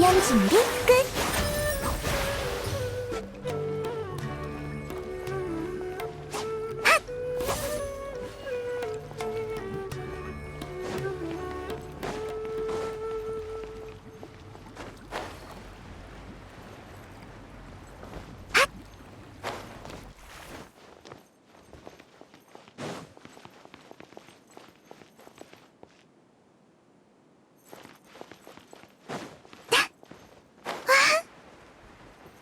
공연 준비 끝!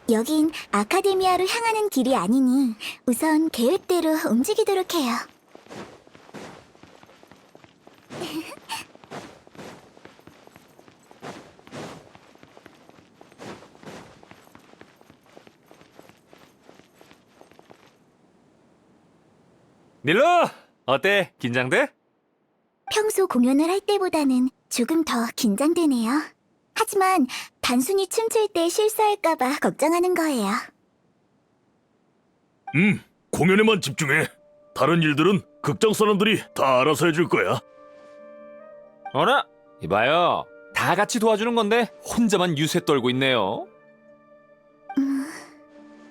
여긴 아카데미아로 향하는 길이 아니니 우선 계획대로 움직이도록 해요. 닐로! 어때? 긴장돼? 평소 공연을 할 때보다는 조금 더 긴장되네요. 하지만 단순히 춤출 때 실수할까봐 걱정하는 거예요. 공연에만 집중해. 다른 일들은 극장 사람들이 다 알아서 해줄 거야. 어라? 이봐요. 다 같이 도와주는 건데 혼자만 유세 떨고 있네요.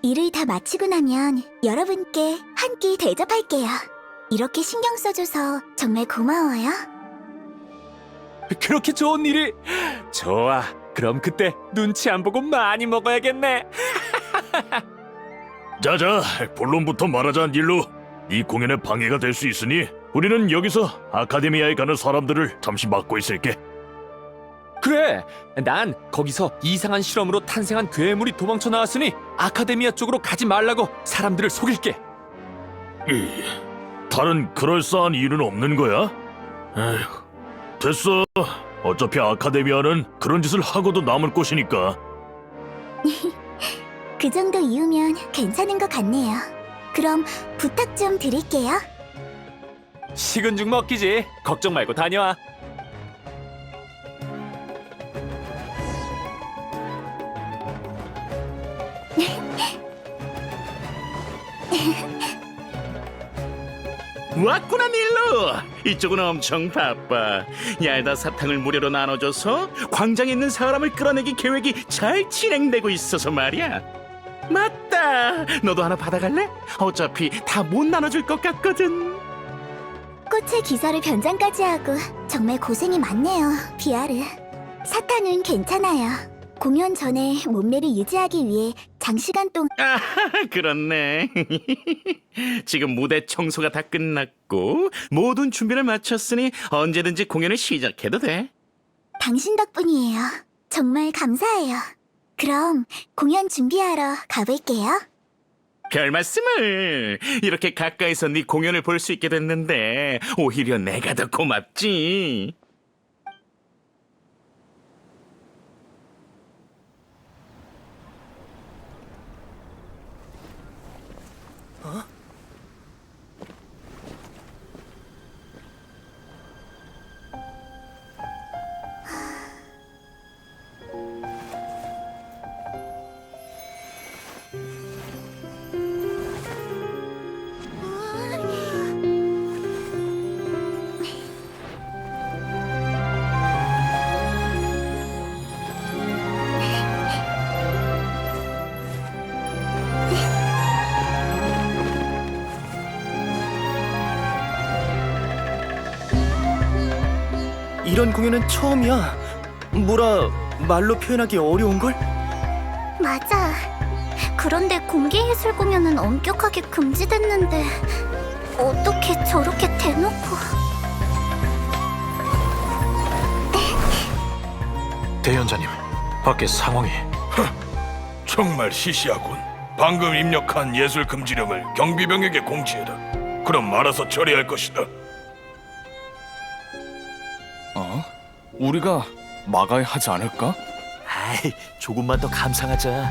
일을 다 마치고 나면 여러분께 한 끼 대접할게요. 이렇게 신경 써줘서 정말 고마워요. 그렇게 좋은 일이? 좋아. 그럼 그때 눈치 안 보고 많이 먹어야겠네. 자자, 본론부터 말하자, 닐로. 네 공연에 방해가 될 수 있으니 우리는 여기서 아카데미아에 가는 사람들을 잠시 맡고 있을게. 그래. 난 거기서 이상한 실험으로 탄생한 괴물이 도망쳐 나왔으니 아카데미아 쪽으로 가지 말라고 사람들을 속일게. 다른 그럴싸한 이유는 없는 거야? 에휴, 됐어. 어차피 아카데미아는 그런 짓을 하고도 남을 곳이니까. 그 정도 이유면 괜찮은 것 같네요. 그럼 부탁 좀 드릴게요. 식은 죽 먹기지. 걱정 말고 다녀와. 왔구나 닐로. 이쪽은 엄청 바빠. 얄다 사탕을 무료로 나눠줘서 광장에 있는 사람을 끌어내기 계획이 잘 진행되고 있어서 말이야. 맞다, 너도 하나 받아갈래? 어차피 다 못 나눠줄 것 같거든. 꽃의 기사를 변장까지 하고 정말 고생이 많네요, 비아르. 사탕은 괜찮아요. 공연 전에 몸매를 유지하기 위해 장시간 동안 아, 그렇네. 지금 무대 청소가 다 끝났고 모든 준비를 마쳤으니 언제든지 공연을 시작해도 돼. 당신 덕분이에요. 정말 감사해요. 그럼 공연 준비하러 가볼게요. 별 말씀을. 이렇게 가까이서 네 공연을 볼 수 있게 됐는데 오히려 내가 더 고맙지. 이런 공연은 처음이야. 뭐라 말로 표현하기 어려운걸? 맞아. 그런데 공개예술 공연은 엄격하게 금지됐는데 어떻게 저렇게 대놓고... 대연자님, 밖에 상황이... 정말 시시하군. 방금 입력한 예술 금지령을 경비병에게 공지해라. 그럼 알아서 처리할 것이다. 우리가 막아야 하지 않을까? 아이, 조금만 더 감상하자.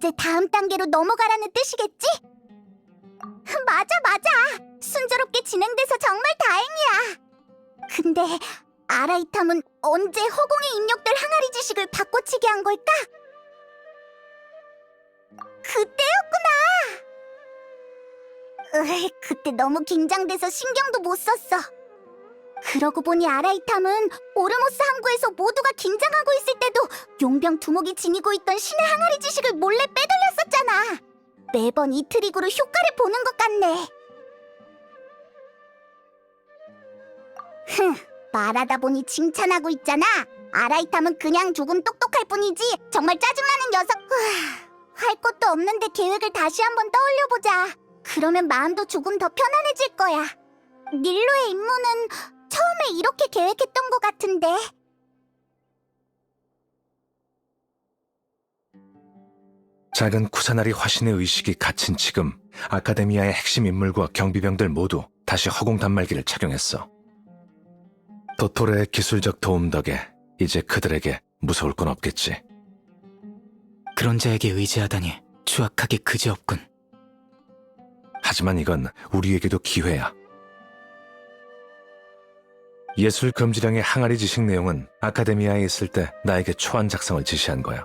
이제 다음 단계로 넘어가라는 뜻이겠지? 맞아. 순조롭게 진행돼서 정말 다행이야. 근데 아라이탐은 언제 허공에 입력될 항아리 지식을 바꿔치기 한 걸까? 그때였구나. 그때 너무 긴장돼서 신경도 못 썼어. 그러고 보니 아라이탐은 오르모스 항구에서 모두가 긴장하고 있을 때도 용병 두목이 지니고 있던 신의 항아리 지식을 몰래 빼돌렸었잖아. 매번 이 트릭으로 효과를 보는 것 같네. 말하다 보니 칭찬하고 있잖아. 아라이탐은 그냥 조금 똑똑할 뿐이지 정말 짜증나는 녀석. 할 것도 없는데 계획을 다시 한번 떠올려보자. 그러면 마음도 조금 더 편안해질 거야. 닐로의 임무는 처음에 이렇게 계획했던 것 같은데. 작은 쿠사나리 화신의 의식이 갇힌 지금 아카데미아의 핵심 인물과 경비병들 모두 다시 허공 단말기를 착용했어. 도토레의 기술적 도움 덕에 이제 그들에게 무서울 건 없겠지. 그런 자에게 의지하다니 추악하기 그지없군. 하지만 이건 우리에게도 기회야. 예술 금지령의 항아리 지식 내용은 아카데미아에 있을 때 나에게 초안 작성을 지시한 거야.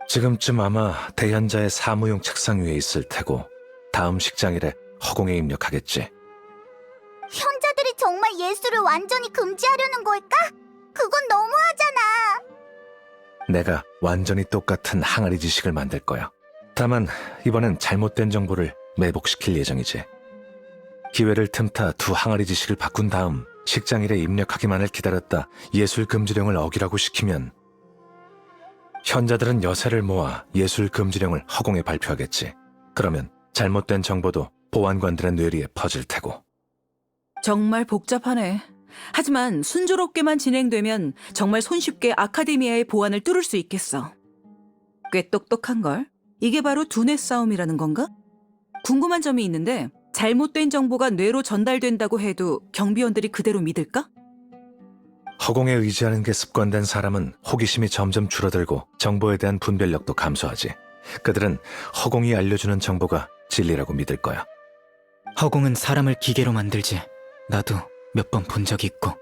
지금쯤 아마 대현자의 사무용 책상 위에 있을 테고 다음 식장일에 허공에 입력하겠지. 현자들이 정말 예술을 완전히 금지하려는 걸까? 그건 너무하잖아. 내가 완전히 똑같은 항아리 지식을 만들 거야. 다만 이번엔 잘못된 정보를 매복시킬 예정이지. 기회를 틈타 두 항아리 지식을 바꾼 다음 식장일에 입력하기만을 기다렸다 예술 금지령을 어기라고 시키면 현자들은 여세를 모아 예술 금지령을 허공에 발표하겠지. 그러면 잘못된 정보도 보안관들의 뇌리에 퍼질 테고. 정말 복잡하네. 하지만 순조롭게만 진행되면 정말 손쉽게 아카데미아의 보안을 뚫을 수 있겠어. 꽤 똑똑한걸? 이게 바로 두뇌 싸움이라는 건가? 궁금한 점이 있는데 잘못된 정보가 뇌로 전달된다고 해도 경비원들이 그대로 믿을까? 허공에 의지하는 게 습관된 사람은 호기심이 점점 줄어들고 정보에 대한 분별력도 감소하지. 그들은 허공이 알려주는 정보가 진리라고 믿을 거야. 허공은 사람을 기계로 만들지. 나도 몇 번 본 적이 있고.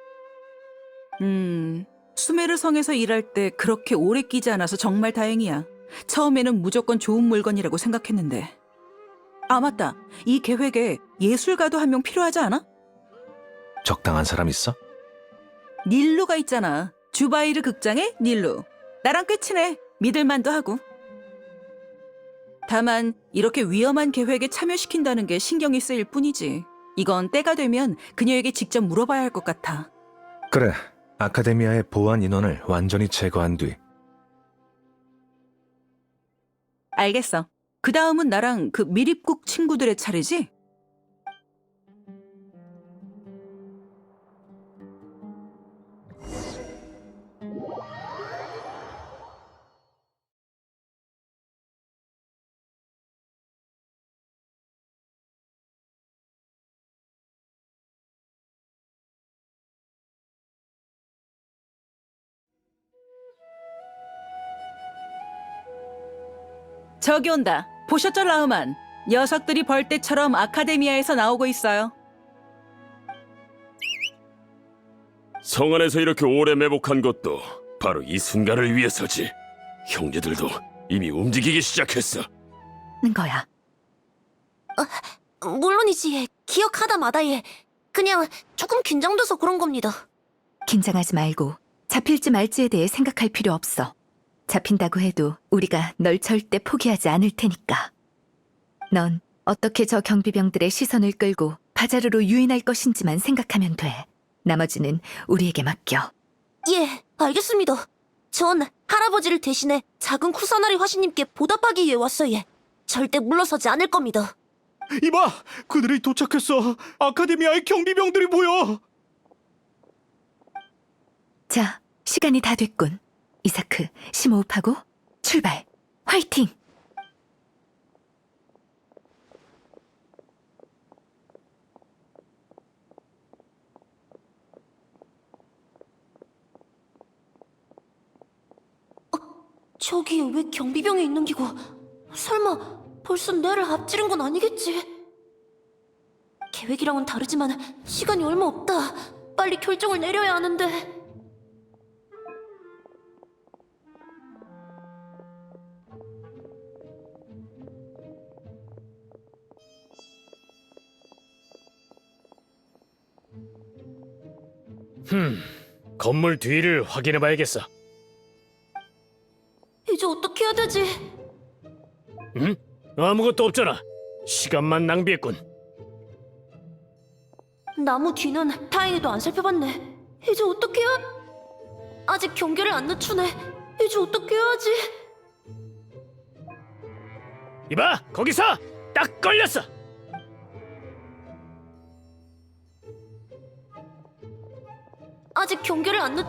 수메르 성에서 일할 때 그렇게 오래 끼지 않아서 정말 다행이야. 처음에는 무조건 좋은 물건이라고 생각했는데. 아, 맞다. 이 계획에 예술가도 한 명 필요하지 않아? 적당한 사람 있어? 닐루가 있잖아. 주바이르 극장의 닐루. 나랑 꽤 친해. 믿을만도 하고. 다만 이렇게 위험한 계획에 참여시킨다는 게 신경이 쓰일 뿐이지. 이건 때가 되면 그녀에게 직접 물어봐야 할 것 같아. 그래. 아카데미아의 보안 인원을 완전히 제거한 뒤 알겠어. 그 다음은 나랑 그 미립국 친구들의 차례지? 저기 온다. 보셨죠, 라흐만? 녀석들이 벌떼처럼 아카데미아에서 나오고 있어요. 성 안에서 이렇게 오래 매복한 것도 바로 이 순간을 위해서지. 형제들도 이미 움직이기 시작했어. 는 거야. 물론이지. 기억하다 마다예. 그냥 조금 긴장돼서 그런 겁니다. 긴장하지 말고 잡힐지 말지에 대해 생각할 필요 없어. 잡힌다고 해도 우리가 널 절대 포기하지 않을 테니까. 넌 어떻게 저 경비병들의 시선을 끌고 바자르로 유인할 것인지만 생각하면 돼. 나머지는 우리에게 맡겨. 예, 알겠습니다. 전 할아버지를 대신해 작은 쿠사나리 화신님께 보답하기 위해 왔어요. 절대 물러서지 않을 겁니다. 이봐! 그들이 도착했어! 아카데미아의 경비병들이 보여! 자, 시간이 다 됐군. 이사크, 심호흡하고 출발! 화이팅! 저기 왜 경비병이 있는 기고? 설마 벌써 뇌를 앞지른 건 아니겠지? 계획이랑은 다르지만 시간이 얼마 없다. 빨리 결정을 내려야 하는데. 건물 뒤를 확인해봐야겠어. 이제 어떻게 해야 되지? 응? 아무것도 없잖아. 시간만 낭비했군. 나무 뒤는 다행히도 안 살펴봤네. 이제 어떻게 해야... 아직 경계를 안 늦추네. 이제 어떻게 해야지? 이봐, 거기서! 딱 걸렸어! 아직 경계를 안 늦...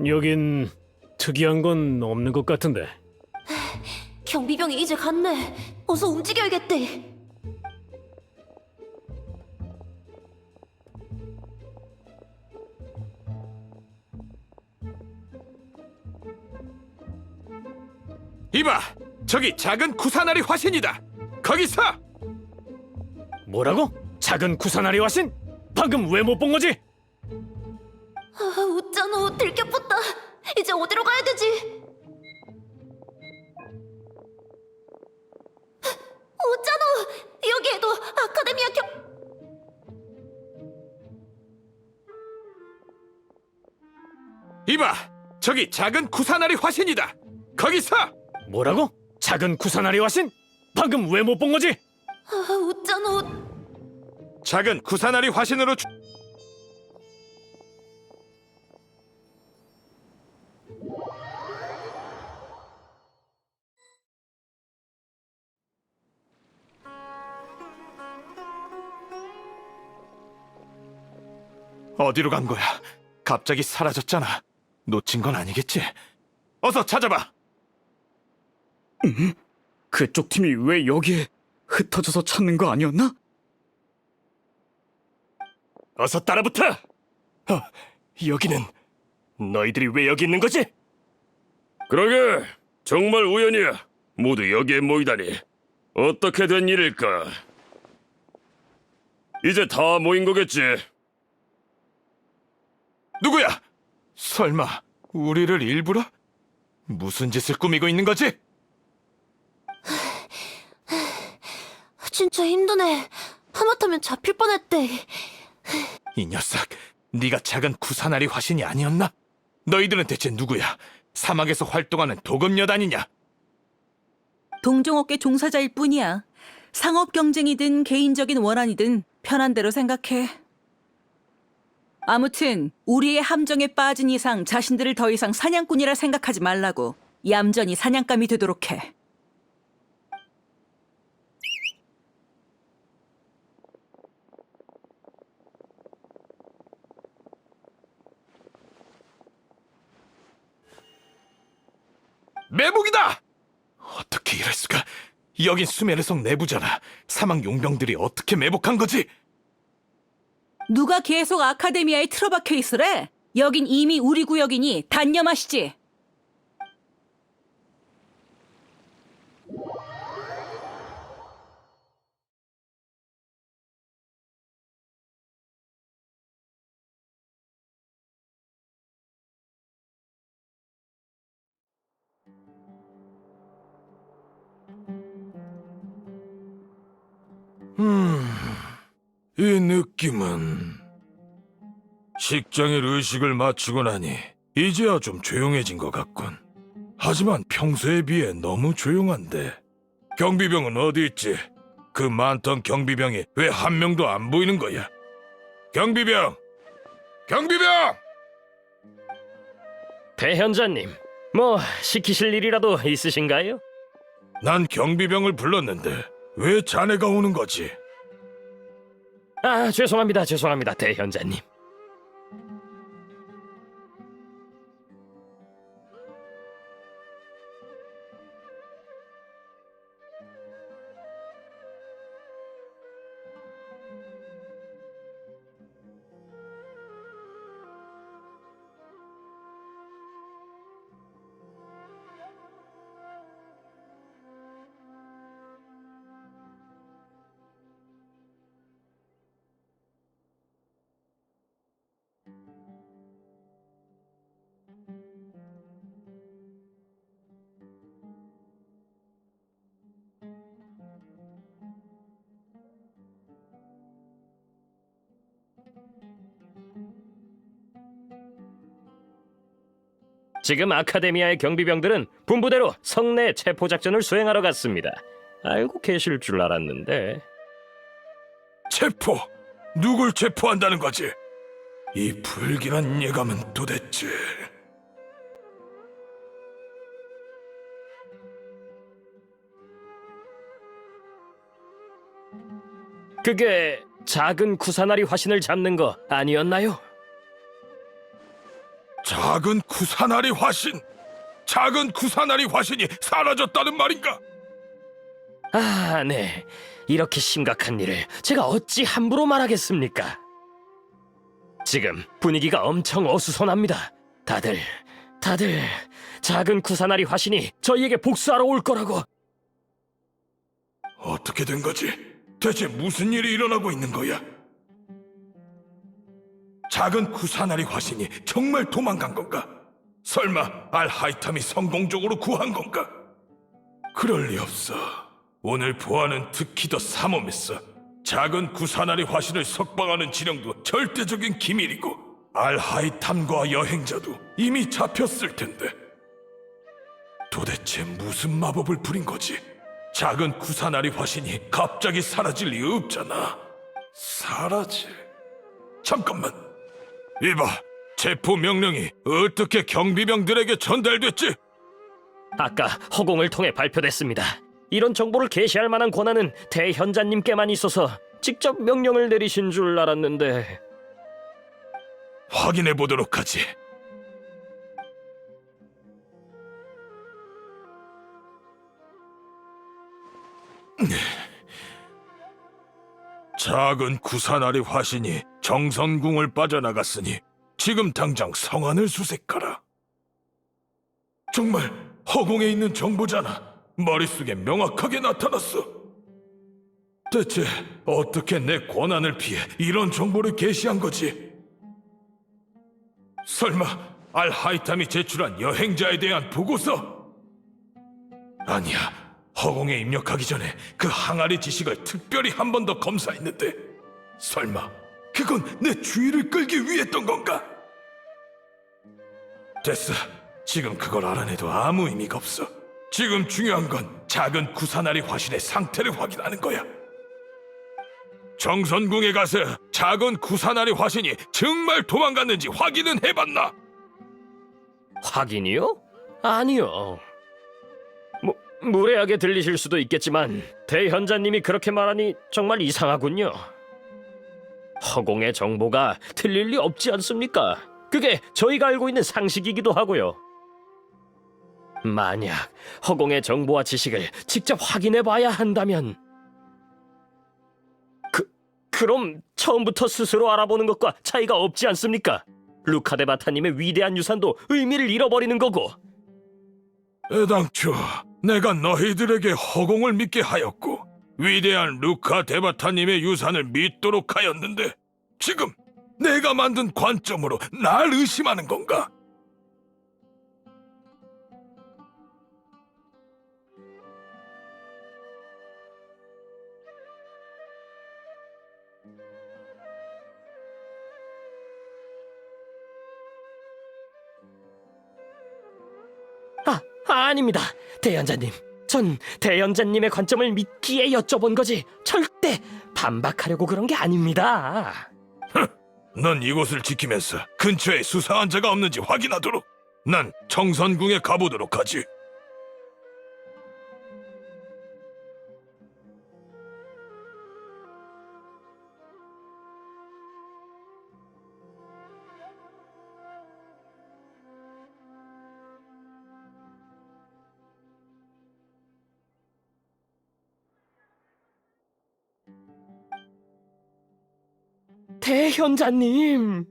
여긴 특이한 건 없는 것 같은데. 경비병이 이제 갔네. 어서 움직여야겠대. 이봐, 저기 작은 구사나리 화신이다. 거기서! 뭐라고? 작은 구사나리 화신? 방금 왜 못 본 거지? 아, 웃잖아. 들켜붙다. 이제 어디로 가야 되지? 웃잖아. 여기에도 아카데미아 이봐, 저기 작은 구사나리 화신이다. 거기서! 뭐라고? 작은 구사나리 화신? 방금 왜 못 본 거지? 아, 웃잖아. 작은 구사나리 화신으로 어디로 간 거야? 갑자기 사라졌잖아. 놓친 건 아니겠지? 어서 찾아봐. 그쪽 팀이 왜 여기에 흩어져서 찾는 거 아니었나? 어서 따라붙어! 여기는 너희들이 왜 여기 있는 거지? 그러게, 정말 우연이야. 모두 여기에 모이다니. 어떻게 된 일일까? 이제 다 모인 거겠지. 누구야? 설마 우리를 일부러? 무슨 짓을 꾸미고 있는 거지? 진짜 힘드네. 하마터면 잡힐 뻔했대. 이 녀석, 네가 작은 구사나리 화신이 아니었나? 너희들은 대체 누구야? 사막에서 활동하는 도금여단이냐? 동종업계 종사자일 뿐이야. 상업 경쟁이든 개인적인 원한이든 편한 대로 생각해. 아무튼 우리의 함정에 빠진 이상 자신들을 더 이상 사냥꾼이라 생각하지 말라고. 얌전히 사냥감이 되도록 해. 매복이다! 어떻게 이럴 수가? 여긴 수메르성 내부잖아. 사막 용병들이 어떻게 매복한 거지? 누가 계속 아카데미아에 틀어박혀 있으래? 여긴 이미 우리 구역이니 단념하시지. 이 느낌은 식장일 의식을 마치고 나니 이제야 좀 조용해진 것 같군. 하지만 평소에 비해 너무 조용한데. 경비병은 어디 있지? 그 많던 경비병이 왜 한 명도 안 보이는 거야? 경비병! 경비병! 대현자님, 뭐 시키실 일이라도 있으신가요? 난 경비병을 불렀는데 왜 자네가 오는 거지? 아, 죄송합니다, 대현자님. 지금 아카데미아의 경비병들은 분부대로 성내 체포 작전을 수행하러 갔습니다. 알고 계실 줄 알았는데. 체포? 누굴 체포한다는 거지? 이 불길한 예감은 도대체... 그게 작은 구사나리 화신을 잡는 거 아니었나요? 작은 구사나리 화신! 작은 구사나리 화신이 사라졌다는 말인가? 아, 네. 이렇게 심각한 일을 제가 어찌 함부로 말하겠습니까? 지금 분위기가 엄청 어수선합니다. 다들 작은 구사나리 화신이 저희에게 복수하러 올 거라고. 어떻게 된 거지? 대체 무슨 일이 일어나고 있는 거야? 작은 구사나리 화신이 정말 도망간 건가? 설마 알하이탐이 성공적으로 구한 건가? 그럴 리 없어. 오늘 보아는 특히 더 삼엄했어. 작은 구사나리 화신을 석방하는 진영도 절대적인 기밀이고 알하이탐과 여행자도 이미 잡혔을 텐데 도대체 무슨 마법을 부린 거지? 작은 구사나리 화신이 갑자기 사라질 리 없잖아. 사라질... 잠깐만. 이봐, 체포 명령이 어떻게 경비병들에게 전달됐지? 아까 허공을 통해 발표됐습니다. 이런 정보를 게시할 만한 권한은 대현자님께만 있어서 직접 명령을 내리신 줄 알았는데. 확인해 보도록 하지. 작은 구사나리 화신이 정선궁을 빠져나갔으니 지금 당장 성안을 수색하라. 정말 허공에 있는 정보잖아. 머릿속에 명확하게 나타났어. 대체 어떻게 내 권한을 피해 이런 정보를 게시한 거지? 설마 알하이탐이 제출한 여행자에 대한 보고서? 아니야. 허공에 입력하기 전에 그 항아리 지식을 특별히 한 번 더 검사했는데 설마 그건 내 주의를 끌기 위했던 건가? 됐어. 지금 그걸 알아내도 아무 의미가 없어. 지금 중요한 건 작은 구사나리 화신의 상태를 확인하는 거야. 정선궁에 가서 작은 구사나리 화신이 정말 도망갔는지 확인은 해봤나? 확인이요? 아니요. 무례하게 들리실 수도 있겠지만 대현자님이 그렇게 말하니 정말 이상하군요. 허공의 정보가 틀릴 리 없지 않습니까? 그게 저희가 알고 있는 상식이기도 하고요. 만약 허공의 정보와 지식을 직접 확인해 봐야 한다면 그럼 처음부터 스스로 알아보는 것과 차이가 없지 않습니까? 루카데바타님의 위대한 유산도 의미를 잃어버리는 거고. 애당초 내가 너희들에게 허공을 믿게 하였고 위대한 루카 데바타님의 유산을 믿도록 하였는데 지금 내가 만든 관점으로 날 의심하는 건가? 아닙니다, 대현자님. 전 대현자님의 관점을 믿기에 여쭤본 거지 절대 반박하려고 그런 게 아닙니다. 넌 이곳을 지키면서 근처에 수상한 자가 없는지 확인하도록. 난 정선궁에 가보도록 하지. 대현자님.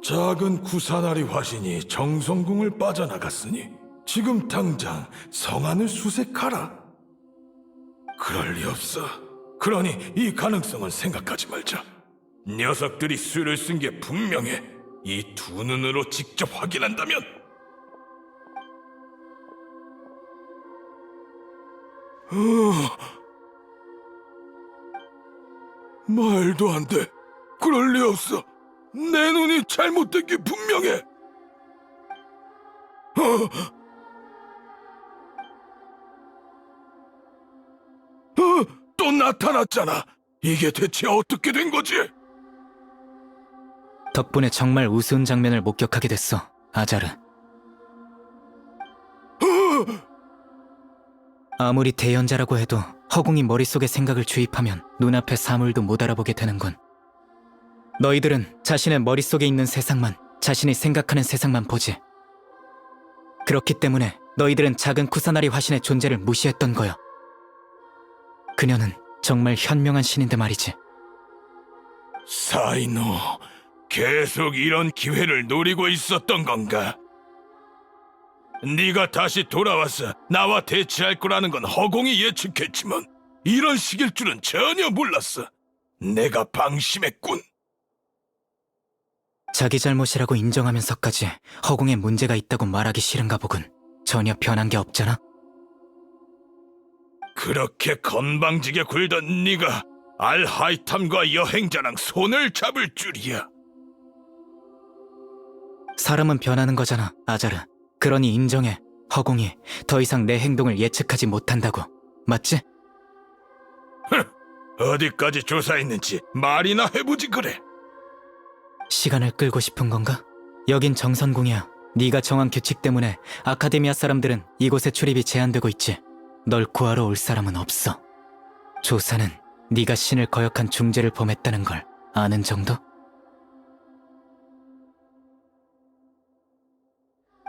작은 구사나리 화신이 정성궁을 빠져나갔으니 지금 당장 성안을 수색하라. 그럴 리 없어. 그러니 이 가능성은 생각하지 말자. 녀석들이 수를 쓴 게 분명해. 이 두 눈으로 직접 확인한다면. 말도 안 돼. 그럴 리 없어. 내 눈이 잘못된 게 분명해. 또 나타났잖아. 이게 대체 어떻게 된 거지? 덕분에 정말 우스운 장면을 목격하게 됐어, 아자르. 아무리 대연자라고 해도 허공이 머릿속에 생각을 주입하면 눈앞의 사물도 못 알아보게 되는군. 너희들은 자신의 머릿속에 있는 세상만, 자신이 생각하는 세상만 보지. 그렇기 때문에 너희들은 작은 쿠사나리 화신의 존재를 무시했던 거야. 그녀는 정말 현명한 신인데 말이지. 사이노, 계속 이런 기회를 노리고 있었던 건가? 네가 다시 돌아와서 나와 대치할 거라는 건 허공이 예측했지만 이런 식일 줄은 전혀 몰랐어. 내가 방심했군. 자기 잘못이라고 인정하면서까지 허공에 문제가 있다고 말하기 싫은가 보군. 전혀 변한 게 없잖아. 그렇게 건방지게 굴던 네가 알하이탐과 여행자랑 손을 잡을 줄이야. 사람은 변하는 거잖아, 아자르. 그러니 인정해. 허공이 더 이상 내 행동을 예측하지 못한다고. 맞지? 어디까지 조사했는지 말이나 해보지 그래. 시간을 끌고 싶은 건가? 여긴 정선궁이야. 네가 정한 규칙 때문에 아카데미아 사람들은 이곳에 출입이 제한되고 있지. 널 구하러 올 사람은 없어. 조사는 네가 신을 거역한 중죄를 범했다는 걸 아는 정도?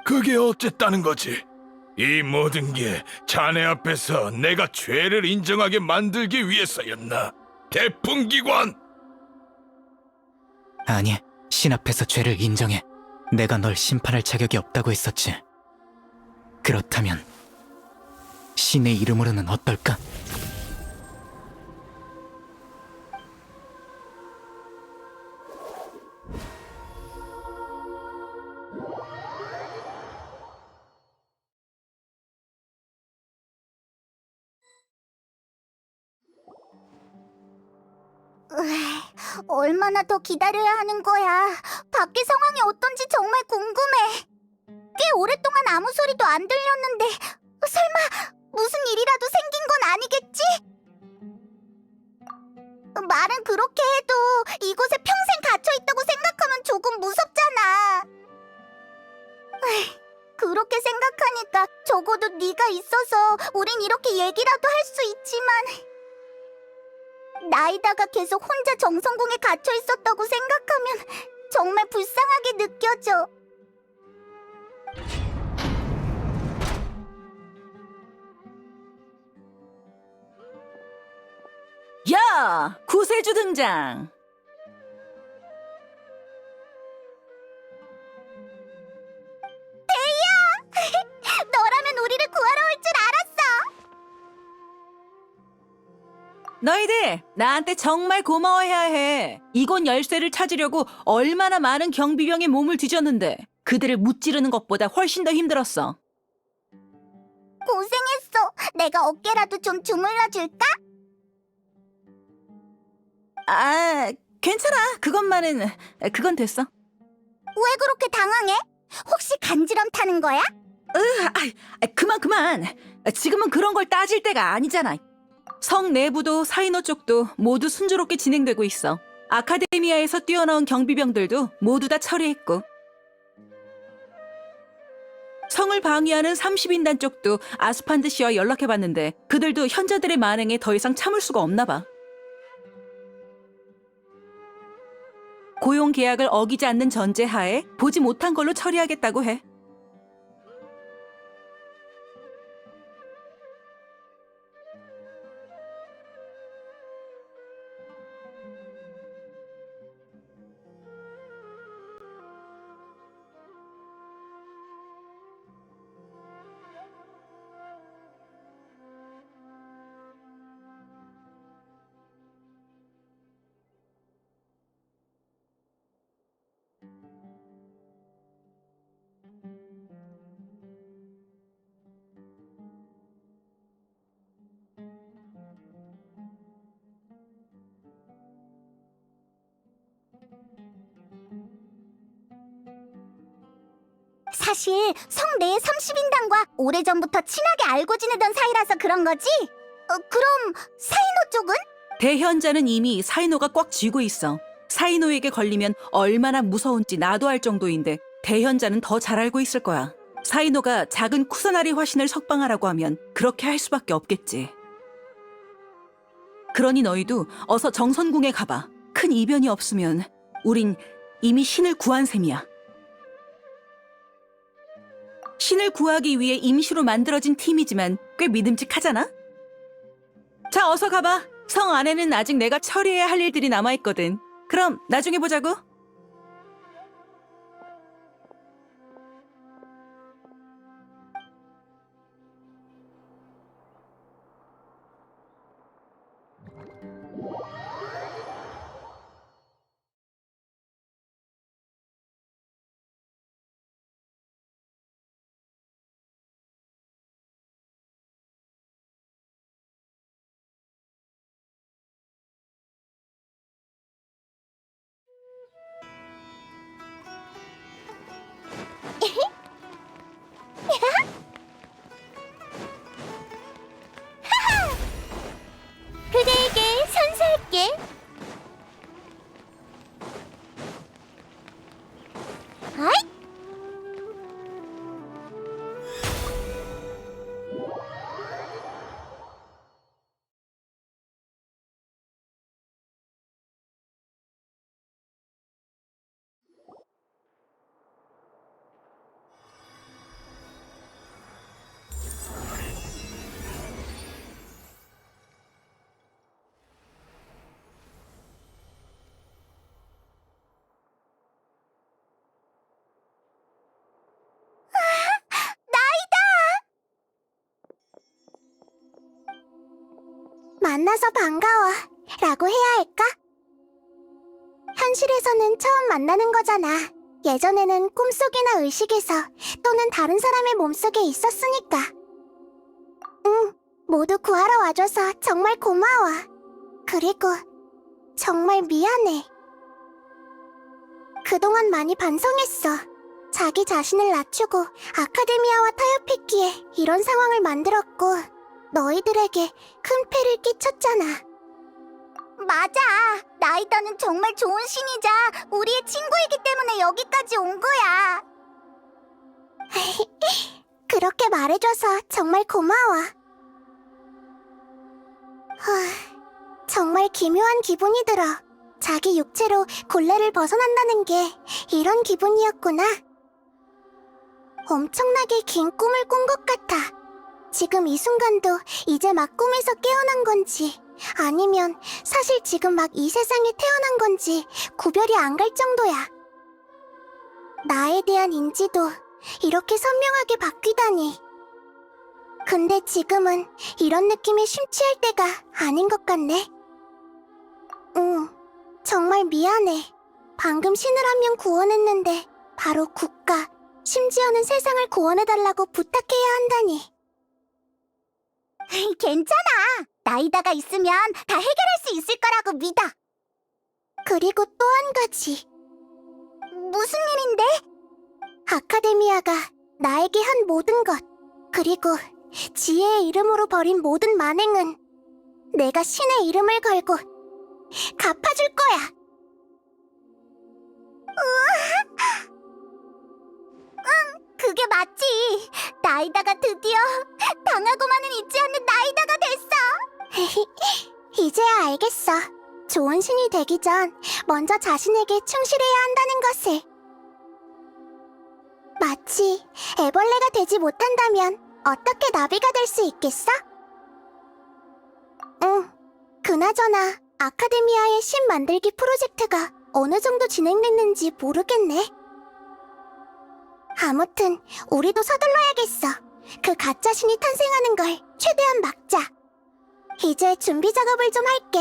그게 어쨌다는 거지? 이 모든 게 자네 앞에서 내가 죄를 인정하게 만들기 위해서였나? 대풍기관! 아니, 신 앞에서 죄를 인정해. 내가 널 심판할 자격이 없다고 했었지. 그렇다면 신의 이름으로는 어떨까? 얼마나 더 기다려야 하는 거야. 밖에 상황이 어떤지 정말 궁금해. 꽤 오랫동안 아무 소리도 안 들렸는데 설마 무슨 일이라도 생긴 건 아니겠지? 말은 그렇게 해도 이곳에 평생 갇혀있다고 생각하면 조금 무섭잖아. 그렇게 생각하니까 적어도 네가 있어서 우린 이렇게 얘기라도 할 수 있지만 나이다가 계속 혼자 정성궁에 갇혀 있었다고 생각하면 정말 불쌍하게 느껴져. 야! 구세주 등장! 너라면 우리를 구하러 올 줄 알았어. 너희들 나한테 정말 고마워해야 해. 이곳 열쇠를 찾으려고 얼마나 많은 경비병의 몸을 뒤졌는데 그들을 무찌르는 것보다 훨씬 더 힘들었어. 고생했어. 내가 어깨라도 좀 주물러 줄까? 아, 괜찮아. 그건 됐어. 왜 그렇게 당황해? 혹시 간지럼 타는 거야? 그만. 지금은 그런 걸 따질 때가 아니잖아. 성 내부도 사이노 쪽도 모두 순조롭게 진행되고 있어. 아카데미아에서 뛰어나온 경비병들도 모두 다 처리했고. 성을 방위하는 30인단 쪽도 아스판드 씨와 연락해봤는데 그들도 현자들의 만행에 더 이상 참을 수가 없나 봐. 고용 계약을 어기지 않는 전제하에 보지 못한 걸로 처리하겠다고 해. 사실 성 내 30인당과 오래전부터 친하게 알고 지내던 사이라서 그런 거지? 그럼 사이노 쪽은? 대현자는 이미 사이노가 꽉 쥐고 있어. 사이노에게 걸리면 얼마나 무서운지 나도 알 정도인데 대현자는 더 잘 알고 있을 거야. 사이노가 작은 쿠사나리 화신을 석방하라고 하면 그렇게 할 수밖에 없겠지. 그러니 너희도 어서 정선궁에 가봐. 큰 이변이 없으면 우린 이미 신을 구한 셈이야. 신을 구하기 위해 임시로 만들어진 팀이지만 꽤 믿음직하잖아? 자, 어서 가봐. 성 안에는 아직 내가 처리해야 할 일들이 남아있거든. 그럼 나중에 보자고. 그대에게 선사할게. 아이! 만나서 반가워 라고 해야 할까? 현실에서는 처음 만나는 거잖아. 예전에는 꿈속이나 의식에서 또는 다른 사람의 몸속에 있었으니까. 응, 모두 구하러 와줘서 정말 고마워. 그리고 정말 미안해. 그동안 많이 반성했어. 자기 자신을 낮추고 아카데미아와 타협했기에 이런 상황을 만들었고 너희들에게 큰 폐를 끼쳤잖아. 맞아. 나이다는 정말 좋은 신이자 우리의 친구이기 때문에 여기까지 온 거야. 그렇게 말해줘서 정말 고마워. 정말 기묘한 기분이 들어. 자기 육체로 곤래를 벗어난다는 게 이런 기분이었구나. 엄청나게 긴 꿈을 꾼 것 같아. 지금 이 순간도 이제 막 꿈에서 깨어난 건지 아니면 사실 지금 막 이 세상에 태어난 건지 구별이 안 갈 정도야. 나에 대한 인지도 이렇게 선명하게 바뀌다니. 근데 지금은 이런 느낌에 심취할 때가 아닌 것 같네. 응, 정말 미안해. 방금 신을 한 명 구원했는데 바로 국가, 심지어는 세상을 구원해달라고 부탁해야 한다니. 괜찮아. 나이다가 있으면 다 해결할 수 있을 거라고 믿어. 그리고 또 한 가지. 무슨 일인데? 아카데미아가 나에게 한 모든 것, 그리고 지혜의 이름으로 벌인 모든 만행은 내가 신의 이름을 걸고 갚아줄 거야. 응, 그게 맞지. 나이다가 드디어 당하고만은 있지 않는 나이다가 됐어. 이제야 알겠어. 좋은 신이 되기 전 먼저 자신에게 충실해야 한다는 것을. 마치 애벌레가 되지 못한다면 어떻게 나비가 될 수 있겠어? 응, 그나저나 아카데미아의 신 만들기 프로젝트가 어느 정도 진행됐는지 모르겠네. 아무튼 우리도 서둘러야겠어. 그 가짜 신이 탄생하는 걸 최대한 막자. 이제 준비 작업을 좀 할게.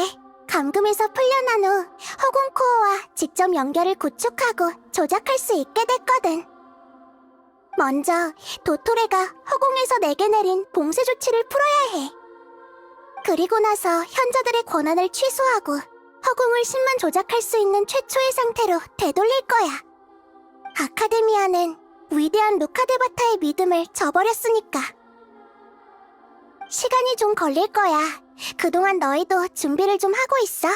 감금에서 풀려난 후 허공코어와 직접 연결을 구축하고 조작할 수 있게 됐거든. 먼저 도토레가 허공에서 내게 내린 봉쇄 조치를 풀어야 해. 그리고 나서 현자들의 권한을 취소하고 허공을 신만 조작할 수 있는 최초의 상태로 되돌릴 거야. 아카데미아는 위대한 루카데바타의 믿음을 저버렸으니까. 시간이 좀 걸릴 거야. 그동안 너희도 준비를 좀 하고 있어.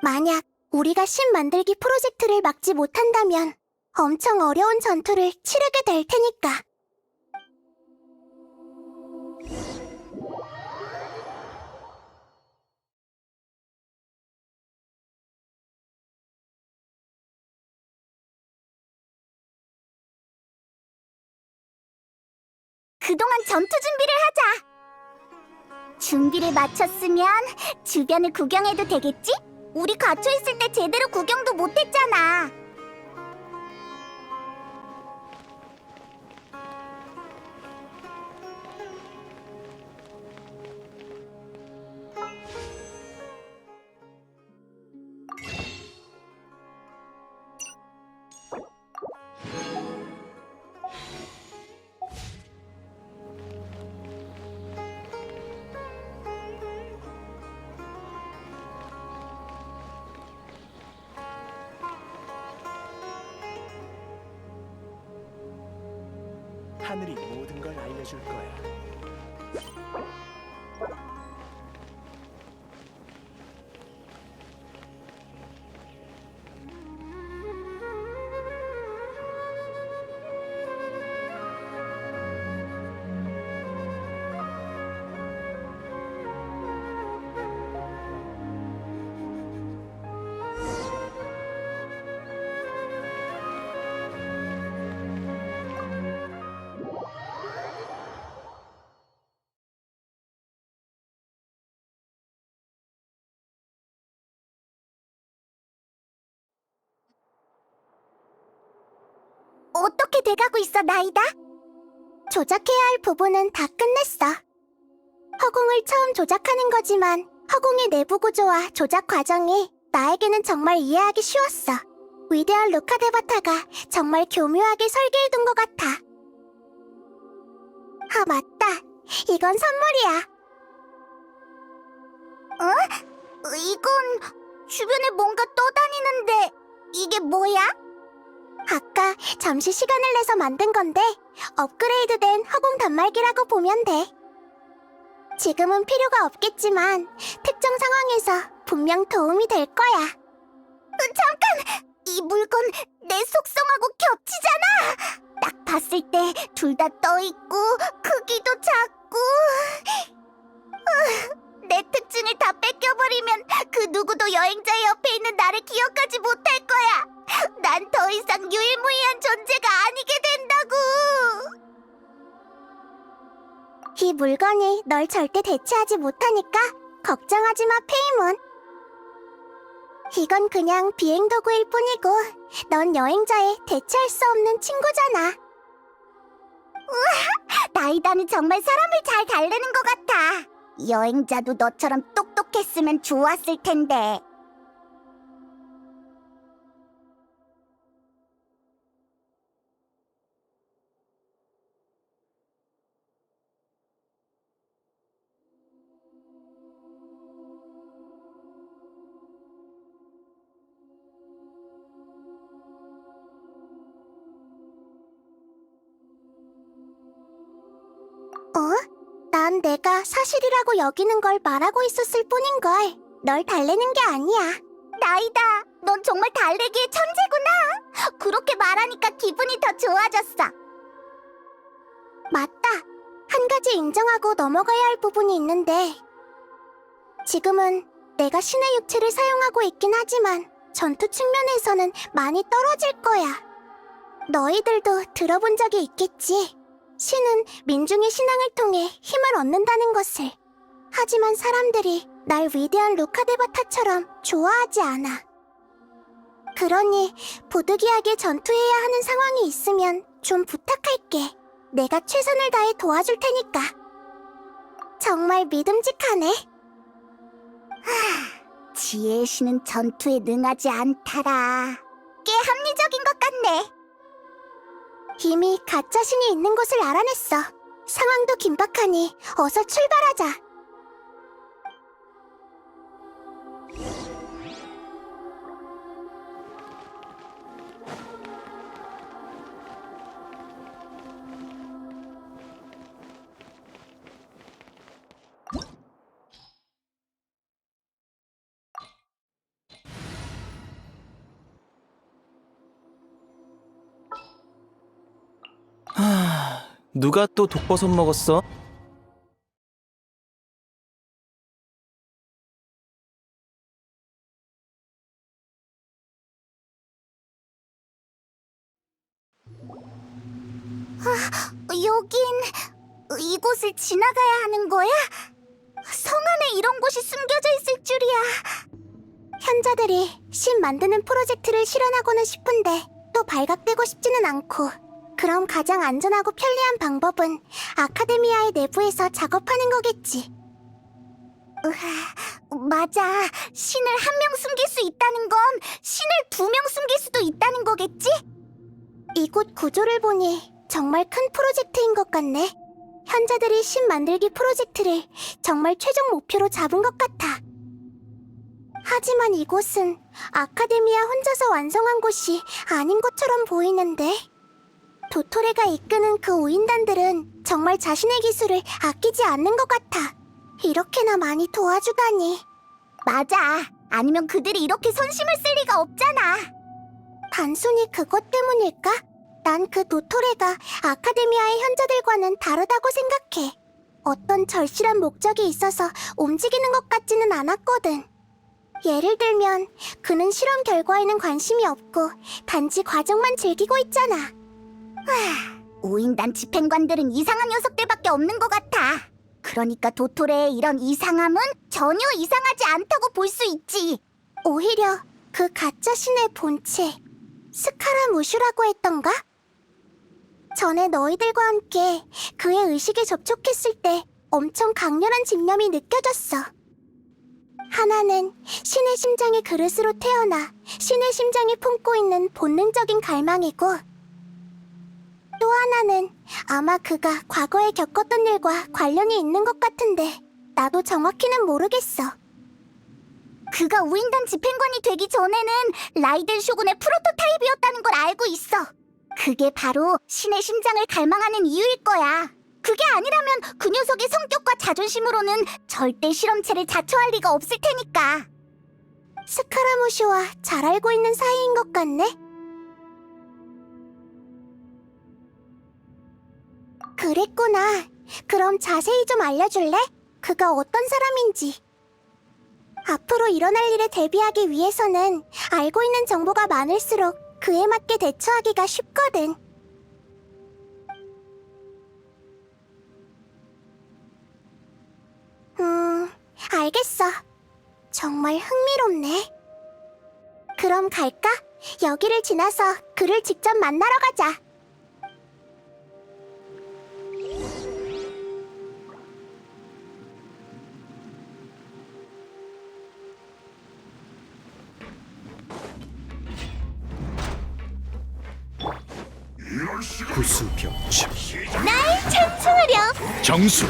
만약 우리가 신 만들기 프로젝트를 막지 못한다면 엄청 어려운 전투를 치르게 될 테니까. 그동안 전투 준비를 하자. 준비를 마쳤으면 주변을 구경해도 되겠지? 우리 갇혀있을 때 제대로 구경도 못했잖아. 하늘이 모든 걸 알려줄 거야. 어떻게 돼가고 있어, 나이다? 조작해야 할 부분은 다 끝냈어. 허공을 처음 조작하는 거지만 허공의 내부 구조와 조작 과정이 나에게는 정말 이해하기 쉬웠어. 위대한 루카데바타가 정말 교묘하게 설계해둔 것 같아. 아, 맞다. 이건 선물이야. 어? 이건 주변에 뭔가 떠다니는데 이게 뭐야? 아까 잠시 시간을 내서 만든 건데 업그레이드된 허공 단말기라고 보면 돼. 지금은 필요가 없겠지만 특정 상황에서 분명 도움이 될 거야. 잠깐! 이 물건 내 속성하고 겹치잖아! 딱 봤을 때 둘 다 떠있고 크기도 작고... 내 특징을 다 뺏겨버리면 그 누구도 여행자의 옆에 있는 나를 기억하지 못할 거야. 난 더 이상 유일무이한 존재가 아니게 된다고. 이 물건이 널 절대 대체하지 못하니까 걱정하지 마, 페이몬. 이건 그냥 비행도구일 뿐이고 넌 여행자의 대체할 수 없는 친구잖아. 우와, 나이다는 정말 사람을 잘 달래는 것 같아. 여행자도 너처럼 똑똑했으면 좋았을 텐데. 난 내가 사실이라고 여기는 걸 말하고 있었을 뿐인걸. 널 달래는 게 아니야. 나이다, 넌 정말 달래기의 천재구나. 그렇게 말하니까 기분이 더 좋아졌어. 맞다. 한 가지 인정하고 넘어가야 할 부분이 있는데 지금은 내가 신의 육체를 사용하고 있긴 하지만 전투 측면에서는 많이 떨어질 거야. 너희들도 들어본 적이 있겠지. 신은 민중의 신앙을 통해 힘을 얻는다는 것을. 하지만 사람들이 날 위대한 루카데바타처럼 좋아하지 않아. 그러니 부득이하게 전투해야 하는 상황이 있으면 좀 부탁할게. 내가 최선을 다해 도와줄 테니까. 정말 믿음직하네. 지혜의 신은 전투에 능하지 않다라. 꽤 합리적인 것 같네. 이미 가짜 신이 있는 곳을 알아냈어. 상황도 긴박하니 어서 출발하자. 누가 또 독버섯 먹었어? 여긴 이곳을 지나가야 하는 거야? 성 안에 이런 곳이 숨겨져 있을 줄이야. 현자들이 신 만드는 프로젝트를 실현하고는 싶은데 또 발각되고 싶지는 않고, 그럼 가장 안전하고 편리한 방법은 아카데미아의 내부에서 작업하는 거겠지. 맞아. 신을 한 명 숨길 수 있다는 건 신을 2명 숨길 수도 있다는 거겠지? 이곳 구조를 보니 정말 큰 프로젝트인 것 같네. 현자들이 신 만들기 프로젝트를 정말 최종 목표로 잡은 것 같아. 하지만 이곳은 아카데미아 혼자서 완성한 곳이 아닌 것처럼 보이는데, 도토레가 이끄는 그 우인단들은 정말 자신의 기술을 아끼지 않는 것 같아. 이렇게나 많이 도와주다니. 맞아. 아니면 그들이 이렇게 선심을 쓸 리가 없잖아. 단순히 그것 때문일까? 난 그 도토레가 아카데미아의 현자들과는 다르다고 생각해. 어떤 절실한 목적이 있어서 움직이는 것 같지는 않았거든. 예를 들면 그는 실험 결과에는 관심이 없고 단지 과정만 즐기고 있잖아. 우인단 집행관들은 이상한 녀석들밖에 없는 것 같아. 그러니까 도토레의 이런 이상함은 전혀 이상하지 않다고 볼 수 있지. 오히려 그 가짜 신의 본체, 스카라무슈라고 했던가? 전에 너희들과 함께 그의 의식에 접촉했을 때 엄청 강렬한 집념이 느껴졌어. 하나는 신의 심장의 그릇으로 태어나 신의 심장이 품고 있는 본능적인 갈망이고, 또 하나는 아마 그가 과거에 겪었던 일과 관련이 있는 것 같은데 나도 정확히는 모르겠어. 그가 우인단 집행관이 되기 전에는 라이덴 쇼군의 프로토타입이었다는 걸 알고 있어. 그게 바로 신의 심장을 갈망하는 이유일 거야. 그게 아니라면 그 녀석의 성격과 자존심으로는 절대 실험체를 자처할 리가 없을 테니까. 스카라무시와 잘 알고 있는 사이인 것 같네? 그랬구나. 그럼 자세히 좀 알려줄래? 그가 어떤 사람인지. 앞으로 일어날 일에 대비하기 위해서는 알고 있는 정보가 많을수록 그에 맞게 대처하기가 쉽거든. 알겠어. 정말 흥미롭네. 그럼 갈까? 여기를 지나서 그를 직접 만나러 가자. 구수병청 날 찬송하렴. 정수.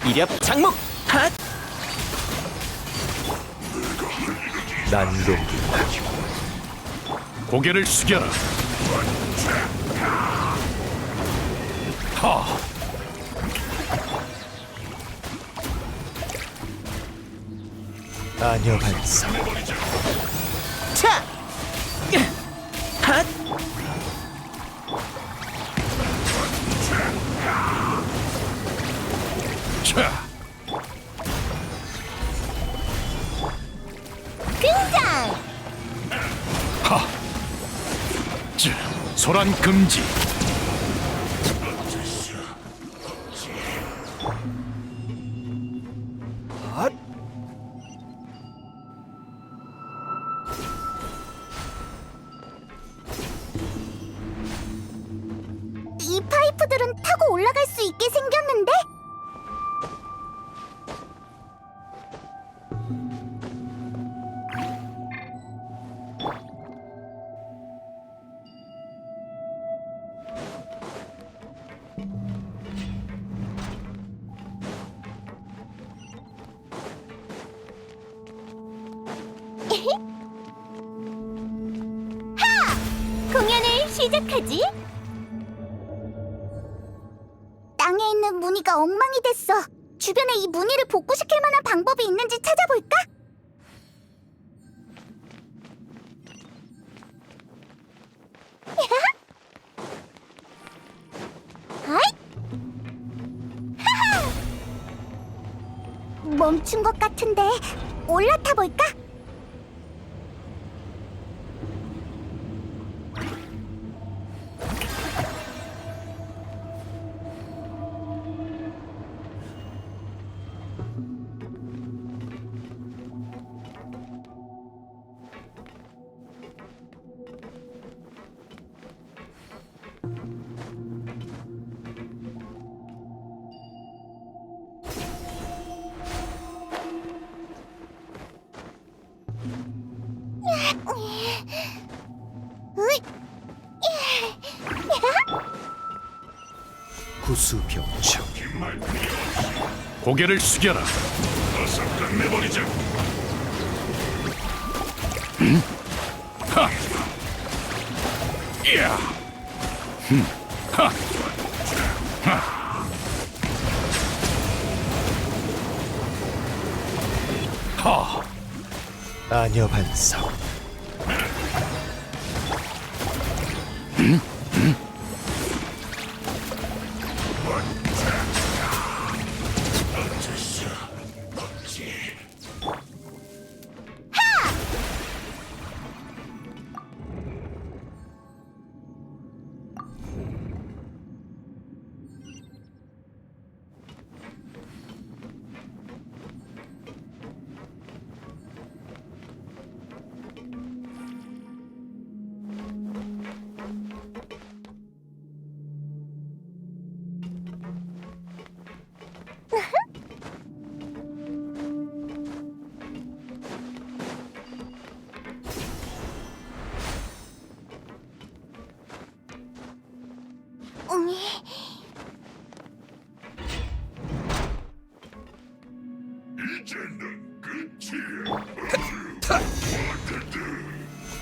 이렵 장목 핫 난동 고개를 숙여라. 하. 아녀 발사 차 핫 차. 등장! 하. 자, 소란 금지. 핫 이 파이프들은 타고 올라갈 수 있게 생겼는데? 공연을 시작하지. 땅에 있는 무늬가 엉망이 됐어. 주변에 이 무늬를 복구시킬 만한 방법이 있는지 찾아볼까? 아잇! 하하! 멈춘 것 같은데 올라타 볼까? 구수병청. 고개를 숙여라. 어서 끝내버리자. 하. 야. 하. 하. 아녀 반석.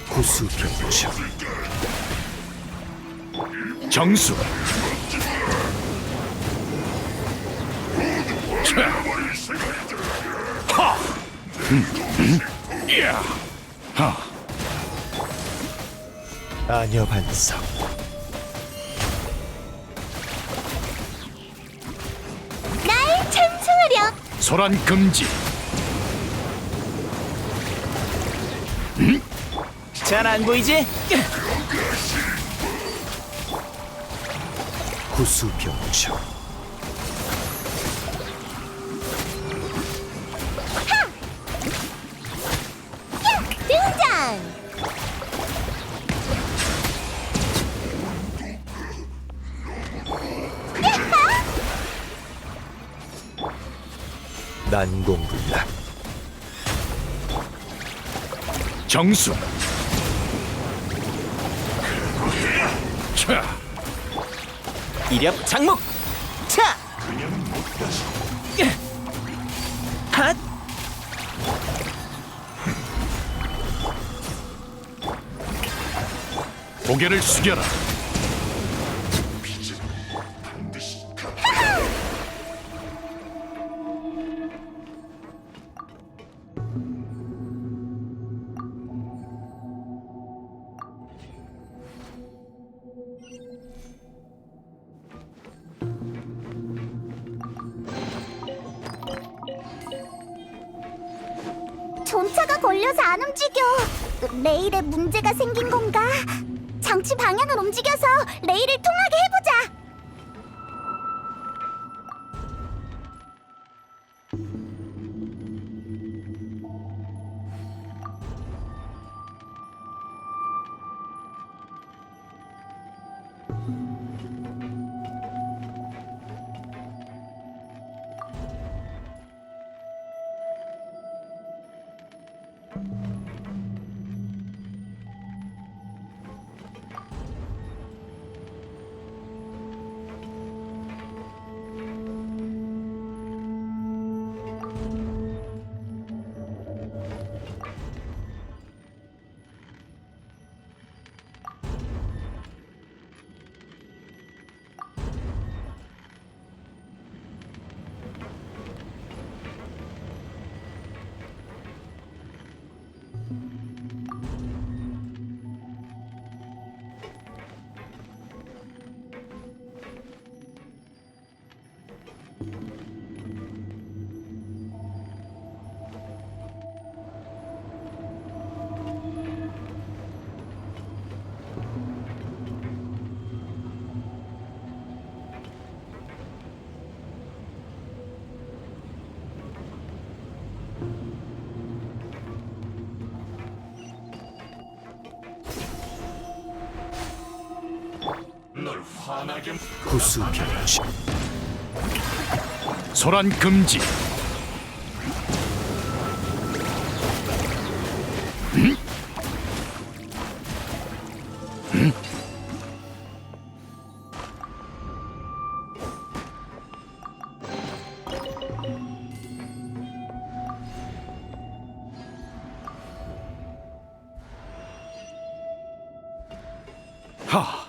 구수병청. 정수. 하. 야. 하. 아녀 반석. 날 찬송하렴. 소란 금지. 잘 안 보이지? 구수병청. 등장. 난공불락. 정수. 차. 이력 장목. 차. 핫. 고개를 숙여라. 전차가 걸려서 안 움직여. 레일에 문제가 생긴 건가? 장치 방향을 움직여서 레일을 통하게 해보자. 구수병치 소란 금지. 하.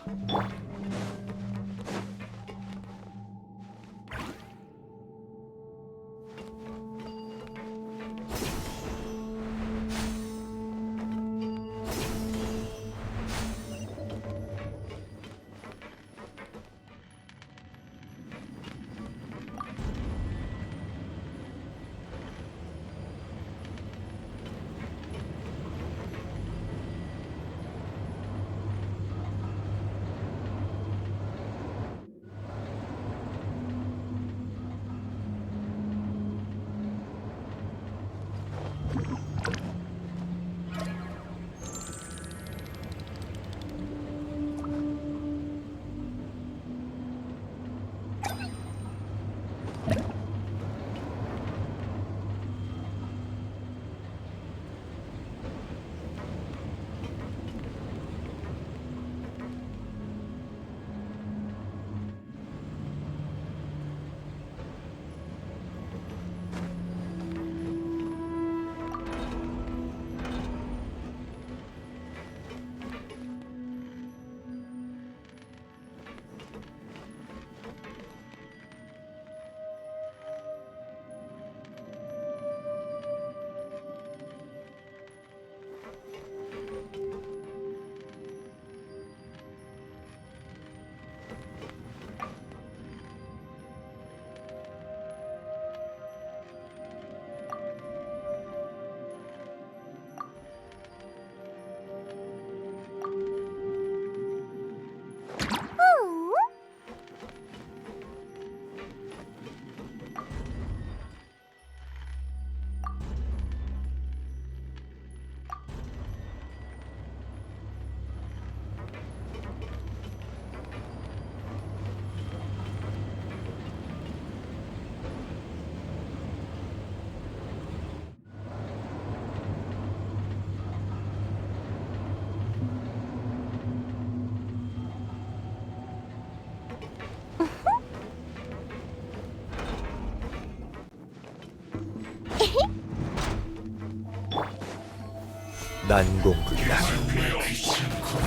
난공불락.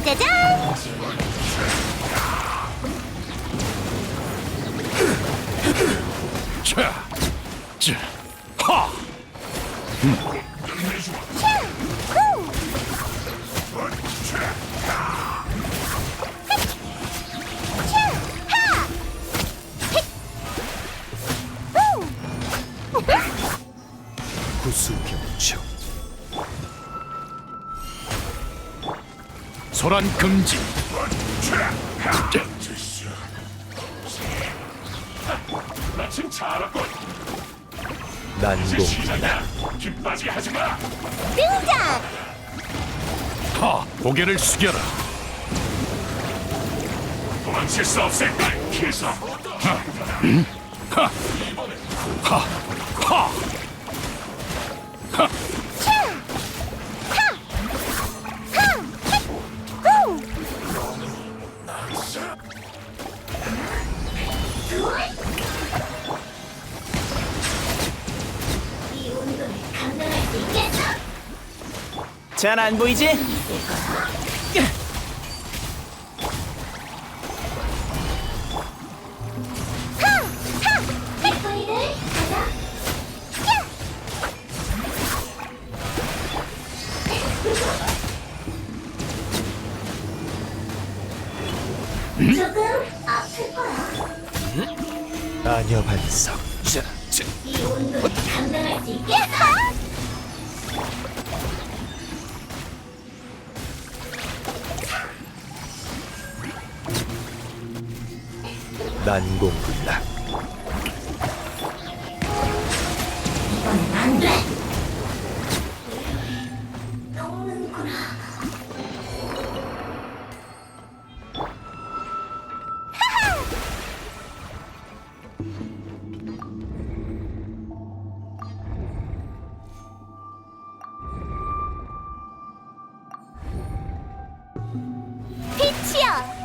짜잔! 하. 구수병청 소란 금지. 마침 잘 왔군. 난공불락. 기빠지게 하지 마. 등장! 하. 고개를 숙여라. 도망칠 수 없을 걸. 기서. 하. 하. 하. 잘 안 보이지? 마녀 반석. 난공불락. 빛이여!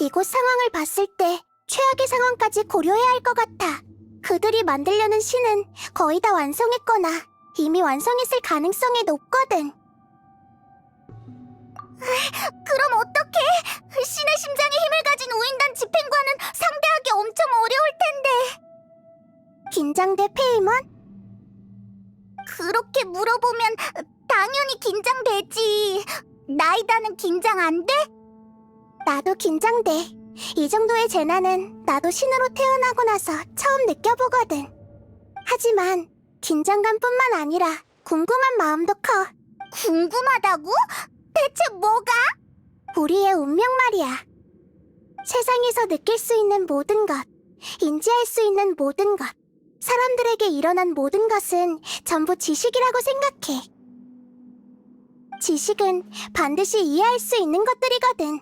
이곳 상황을 봤을 때 최악의 상황까지 고려해야 할 것 같아. 그들이 만들려는 신은 거의 다 완성했거나 이미 완성했을 가능성이 높거든. 그럼 어떡해? 신의 심장에 힘을 가진 우인단 집행관은 상대하기 엄청 어려울 텐데. 긴장돼, 페이몬? 그렇게 물어보면 당연히 긴장되지. 나이다는 긴장 안 돼? 나도 긴장돼. 이 정도의 재난은 나도 신으로 태어나고 나서 처음 느껴보거든. 하지만 긴장감뿐만 아니라 궁금한 마음도 커. 궁금하다고? 대체 뭐가? 우리의 운명 말이야. 세상에서 느낄 수 있는 모든 것, 인지할 수 있는 모든 것, 사람들에게 일어난 모든 것은 전부 지식이라고 생각해. 지식은 반드시 이해할 수 있는 것들이거든.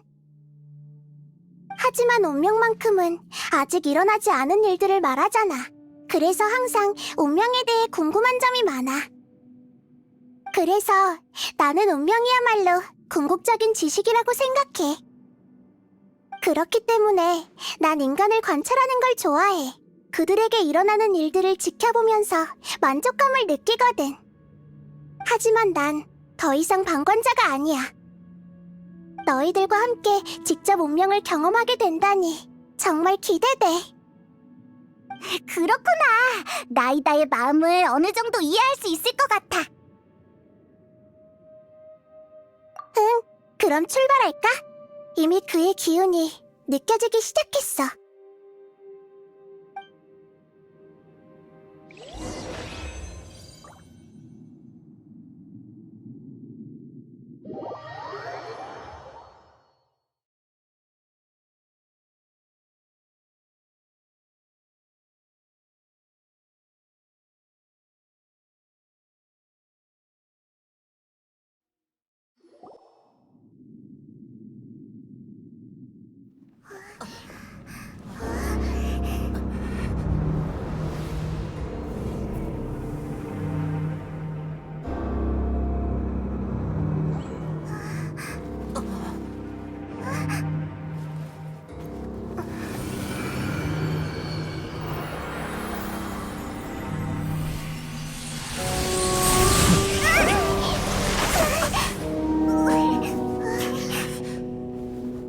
하지만 운명만큼은 아직 일어나지 않은 일들을 말하잖아. 그래서 항상 운명에 대해 궁금한 점이 많아. 그래서 나는 운명이야말로 궁극적인 지식이라고 생각해. 그렇기 때문에 난 인간을 관찰하는 걸 좋아해. 그들에게 일어나는 일들을 지켜보면서 만족감을 느끼거든. 하지만 난 더 이상 방관자가 아니야. 너희들과 함께 직접 운명을 경험하게 된다니 정말 기대돼. 그렇구나. 나이다의 마음을 어느 정도 이해할 수 있을 것 같아. 응, 그럼 출발할까? 이미 그의 기운이 느껴지기 시작했어.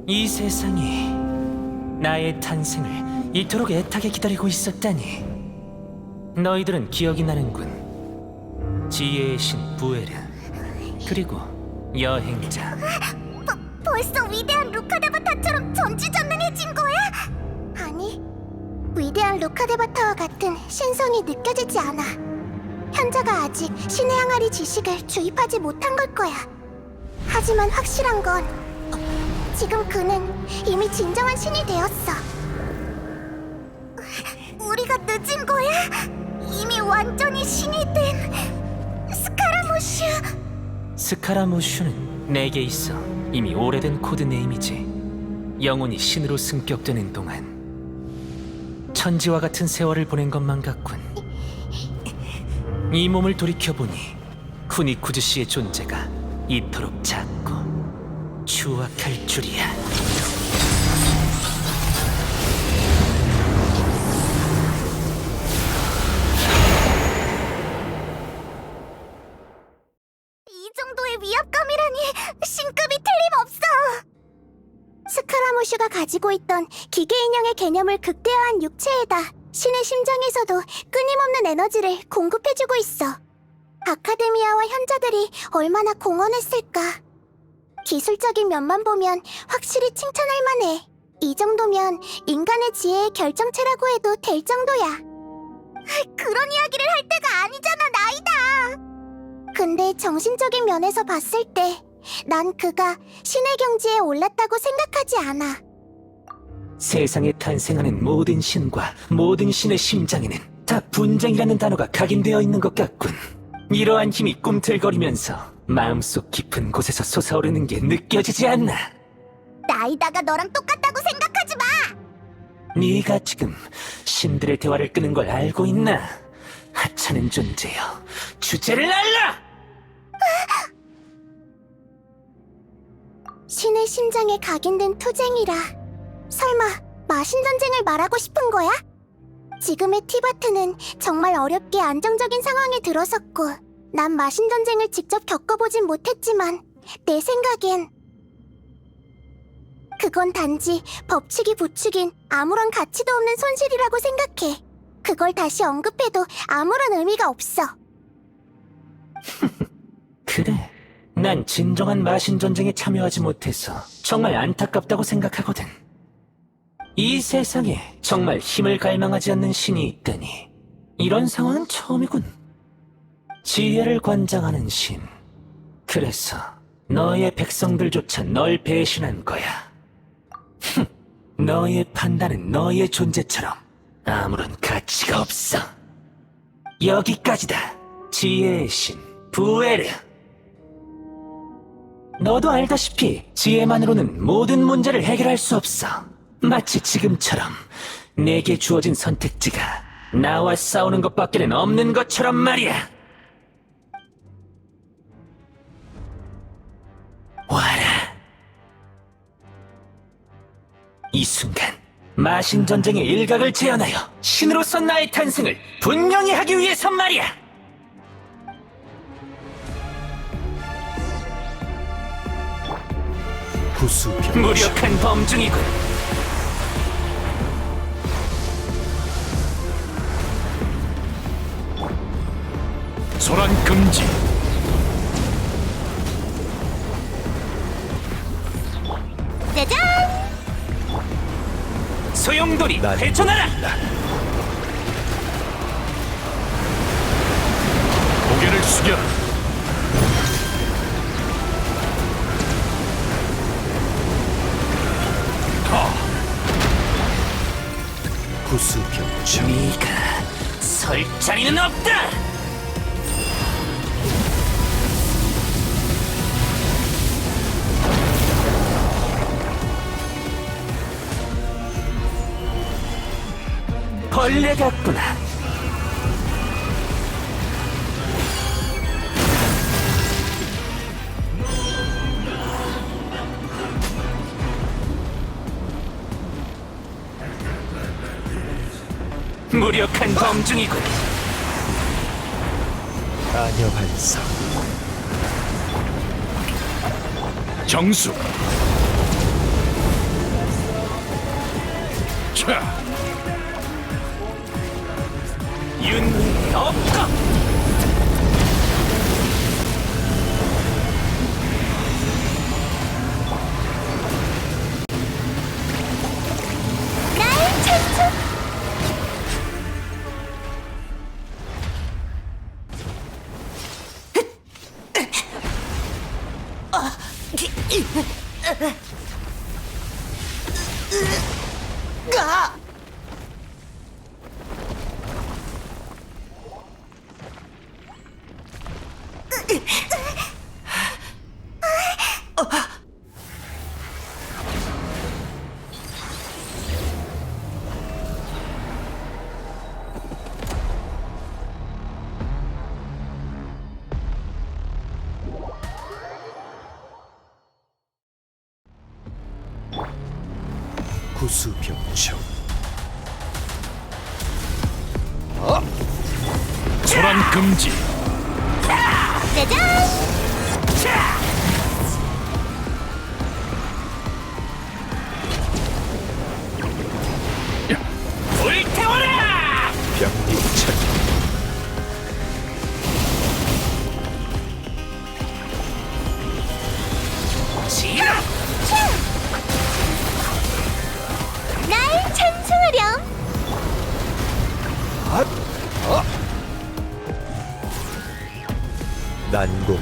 이 세상이 나의 탄생을 이토록 애타게 기다리고 있었다니. 너희들은 기억이 나는군. 지혜의 신 부에르, 그리고 여행자. 벌써 위대한 루카데바타처럼 전지전능해진 거야? 아니, 위대한 루카데바타와 같은 신성이 느껴지지 않아. 현자가 아직 신의 항아리 지식을 주입하지 못한 걸 거야. 하지만 확실한 건 지금 그는 이미 진정한 신이 되었어. 우리가 늦은 거야? 이미 완전히 신이 된 스카라무슈. 스카라무슈는 내게 있어 이미 오래된 코드네임이지. 영혼이 신으로 승격되는 동안 천지와 같은 세월을 보낸 것만 같군. 이 몸을 돌이켜보니 쿠니쿠즈 씨의 존재가 이토록 작고 추악할 줄이야. 이 정도의 위압감이라니 신급이 틀림없어. 스카라무슈가 가지고 있던 기계 인형의 개념을 극대화한 육체에다 신의 심장에서도 끊임없는 에너지를 공급해주고 있어. 아카데미아와 현자들이 얼마나 공헌했을까. 기술적인 면만 보면 확실히 칭찬할 만해. 이 정도면 인간의 지혜의 결정체라고 해도 될 정도야. 그런 이야기를 할 때가 아니잖아, 나이다. 근데 정신적인 면에서 봤을 때 난 그가 신의 경지에 올랐다고 생각하지 않아. 세상에 탄생하는 모든 신과 모든 신의 심장에는 다 분쟁이라는 단어가 각인되어 있는 것 같군. 이러한 힘이 꿈틀거리면서 마음속 깊은 곳에서 솟아오르는 게 느껴지지 않나? 나이다가 너랑 똑같다고 생각하지 마. 네가 지금 신들의 대화를 끄는 걸 알고 있나? 하찮은 존재여, 주제를 알라! 신의 심장에 각인된 투쟁이라. 설마 마신전쟁을 말하고 싶은 거야? 지금의 티바트는 정말 어렵게 안정적인 상황에 들어섰고 난 마신전쟁을 직접 겪어보진 못했지만 내 생각엔 그건 단지 법칙이 부추긴 아무런 가치도 없는 손실이라고 생각해. 그걸 다시 언급해도 아무런 의미가 없어. 그래, 난 진정한 마신 전쟁에 참여하지 못해서 정말 안타깝다고 생각하거든. 이 세상에 정말 힘을 갈망하지 않는 신이 있다니 이런 상황은 처음이군. 지혜를 관장하는 신. 그래서 너의 백성들조차 널 배신한 거야. 너의 판단은 너의 존재처럼 아무런 가치가 없어. 여기까지다. 지혜의 신 부에르. 너도 알다시피 지혜만으로는 모든 문제를 해결할 수 없어. 마치 지금처럼 내게 주어진 선택지가 나와 싸우는 것밖에는 없는 것처럼 말이야. 와라. 이 순간 마신 전쟁의 일각을 재현하여 신으로서 나의 탄생을 분명히 하기 위해서 말이야. 무력한 범중이군. 소란 금지. 짜잔! 소용돌이 회전하라. 고개를 숙여라. 구수병. 네가 설 자리는 없다. 벌레 같구나. 무력한 범중이군. 아녀 반성. 정수. 자, 윤회 없다. 나의 찬송. 구수병청 소란 금지. 짜잔! 불태워라! 병기천 날 찬송하렴. 난공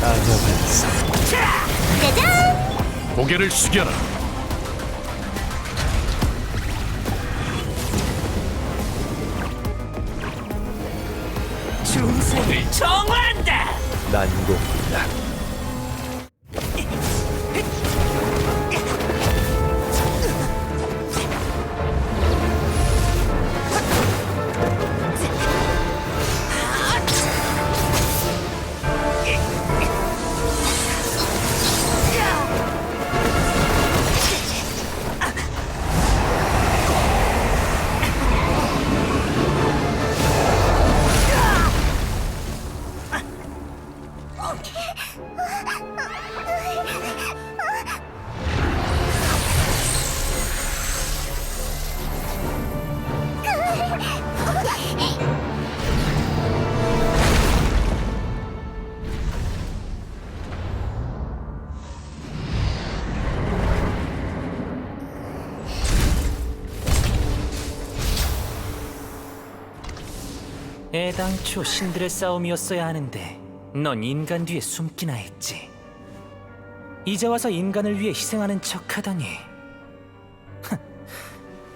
아녀반사 짜잔! 고개를 숙여라. 중생을 정화한다! 난공이다. 애당초 신들의 싸움이었어야 하는데 넌 인간 뒤에 숨기나 했지. 이제 와서 인간을 위해 희생하는 척하다니.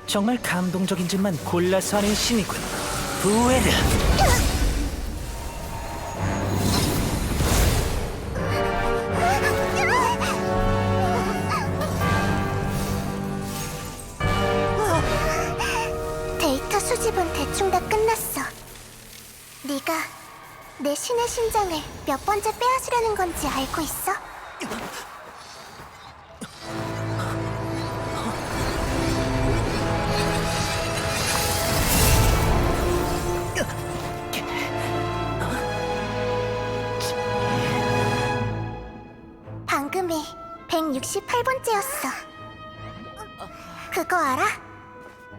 정말 감동적인 짓만 골라서 하는 신이군. 부에르. 데이터 수집은 대충 다 끝났어. 네가 내 신의 심장을 몇 번째 빼앗으려는 건지 알고 있어? 방금이 168번째였어. 그거 알아?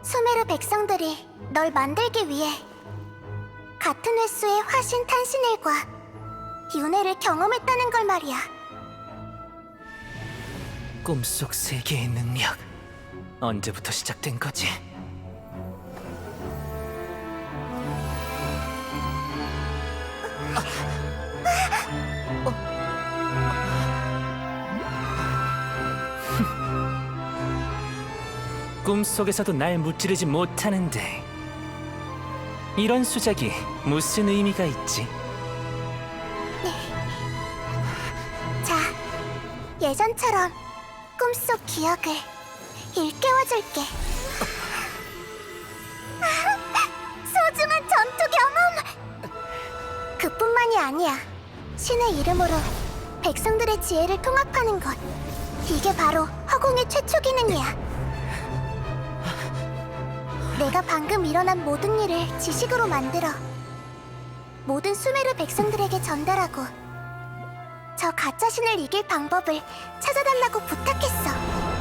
수메르 백성들이 널 만들기 위해 같은 횟수의 화신 탄신일과 윤회를 경험했다는 걸 말이야. 꿈속 세계의 능력. 언제부터 시작된 거지? 꿈속에서도 날 무찌르지 못하는데 이런 수작이 무슨 의미가 있지? 자, 예전처럼 꿈속 기억을 일깨워줄게. 소중한 전투 경험! 그뿐만이 아니야. 신의 이름으로 백성들의 지혜를 통합하는 것. 이게 바로 허공의 최초 기능이야. 내가 방금 일어난 모든 일을 지식으로 만들어 모든 수메르 백성들에게 전달하고 저 가짜 신을 이길 방법을 찾아달라고 부탁했어.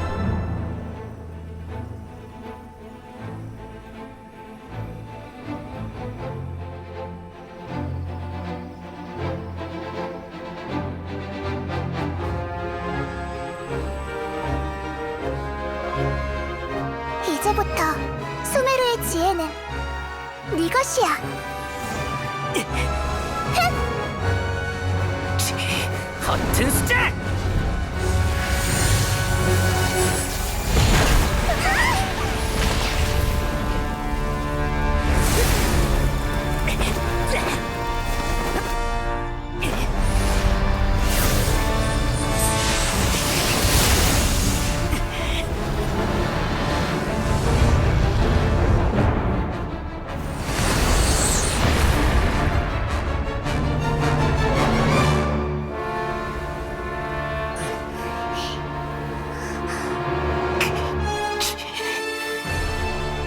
이제부터 수메르의 지혜는 네 것이야. 허튼 숫자!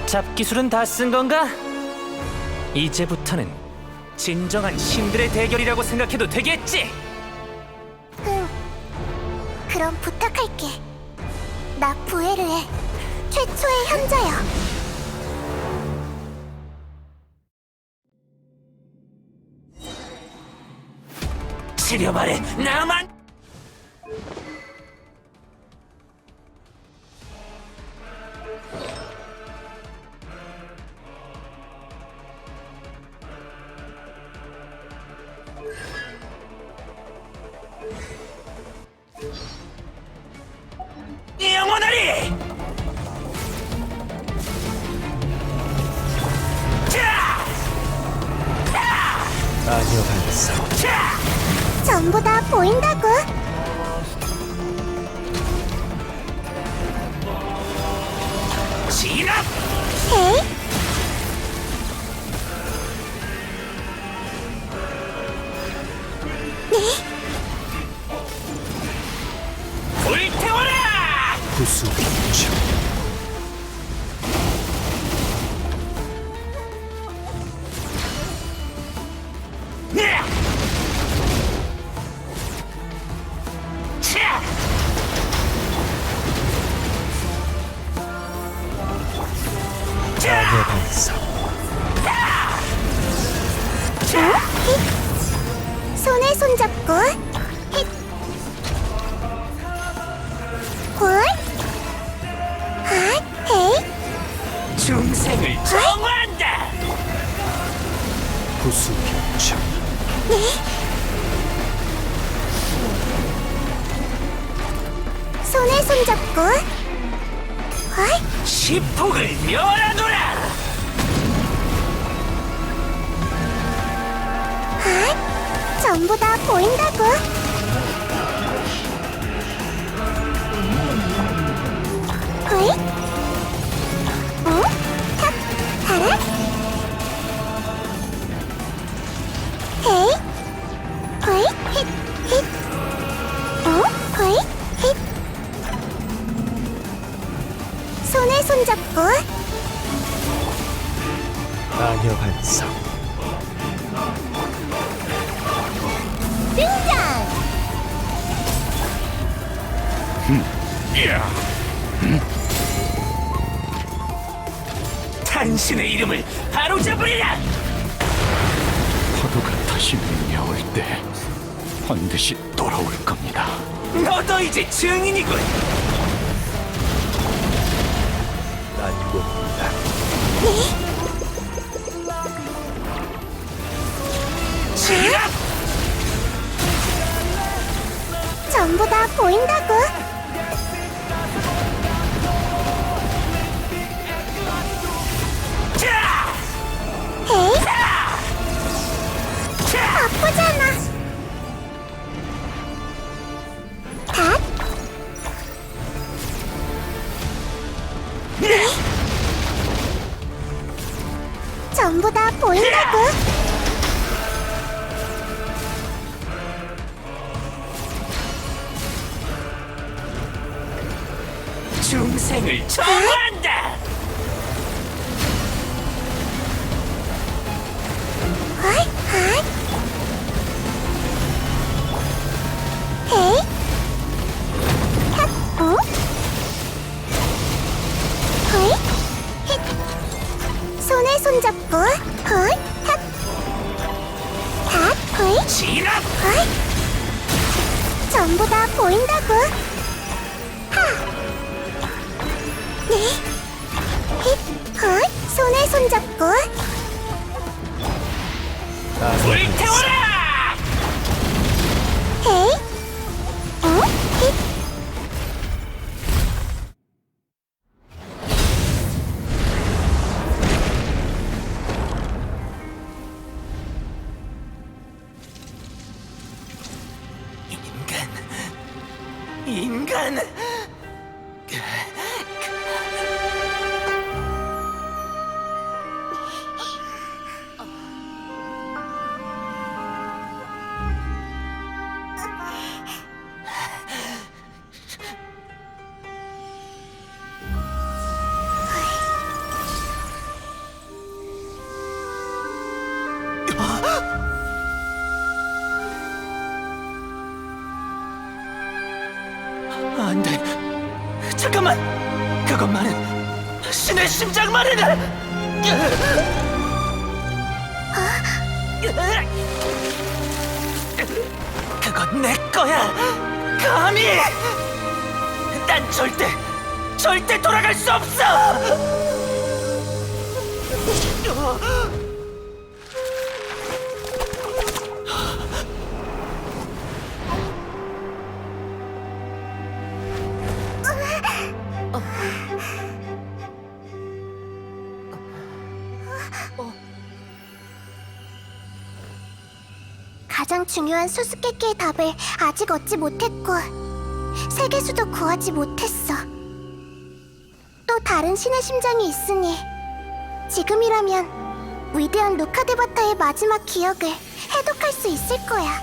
잡기술은 다 쓴 건가? 이제부터는 진정한 신들의 대결이라고 생각해도 되겠지? 응. 그럼 부탁할게. 나 부에르의 최초의 현자야. 치료말에 나만! 영원하리! 아니요, 반사. 전부 다 보인다고. 진압! 헤이. 불태워라! 구수병청. 아니요, 반사. 손에 손잡고 힛. 홀. 핫. 헤이. 중생을 정화한다! 구수병청. 손에 손잡고 홀. 시폭을 멸하노라! 핫. 전부 다 보인다고. 홀. 오. 탁. 하라. 헤이. 홀. 힛. 힛. 오. 홀. 힛. 손에 손잡고 아니요, 반사. 등장! 당신의 이름을 바로잡으리라! 파도가 다시 밀려올 때 반드시 돌아올 겁니다. 너도 이제 증인이군! 난국입니다. 진압! 전부 다 보인다고. 헤이. 아프잖아. 닷. 전부 다 보인다고. 중생을 정화한다! 헐, 헐. 헤이. 탁, 오. 헐, 힛. 손에 손잡고, 헐, 탁. 탁, 헐, 진압! 헐. 전부 다 보인다고. 하. 네. 그것만은 신의 심장만은 그건 내 거야. 감히 난 절대 돌아갈 수 없어. 가장 중요한 수수께끼의 답을 아직 얻지 못했고 세계수도 구하지 못했어. 또 다른 신의 심장이 있으니 지금이라면 위대한 루카데바타의 마지막 기억을 해독할 수 있을 거야.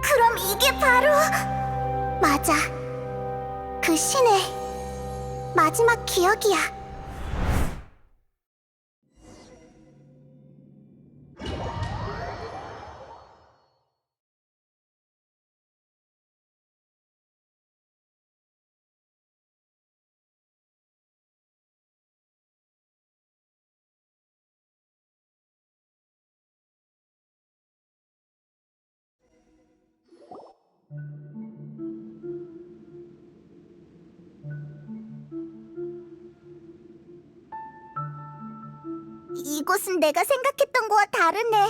그럼 이게 바로 맞아. 그 신의 마지막 기억이야. 이곳은 내가 생각했던 거와 다르네.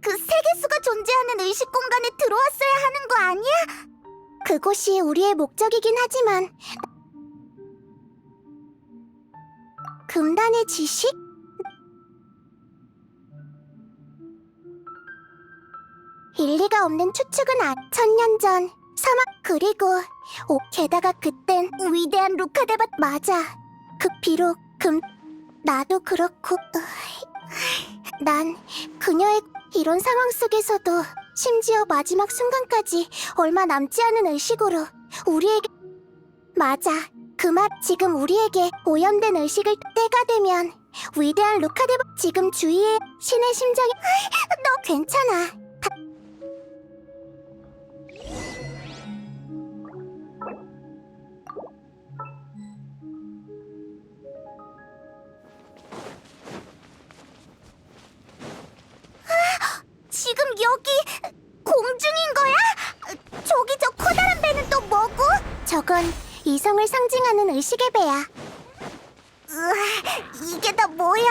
그 세계수가 존재하는 의식 공간에 들어왔어야 하는 거 아니야? 그곳이 우리의 목적이긴 하지만 금단의 지식? 일리가 없는 추측은 천년 전 사막 그리고 게다가 그땐 위대한 루카데바 맞아. 비록 나도 그렇고 난 그녀의 이런 상황 속에서도 심지어 마지막 순간까지 얼마 남지 않은 의식으로 우리에게 맞아. 그 말 지금 우리에게 오염된 의식을 때가 되면 위대한 루카데바 지금 주위에 신의 심장이 너 괜찮아. 지금 여기 공중인 거야? 저기 저 커다란 배는 또 뭐고? 저건 이성을 상징하는 의식의 배야. 이게 다 뭐야?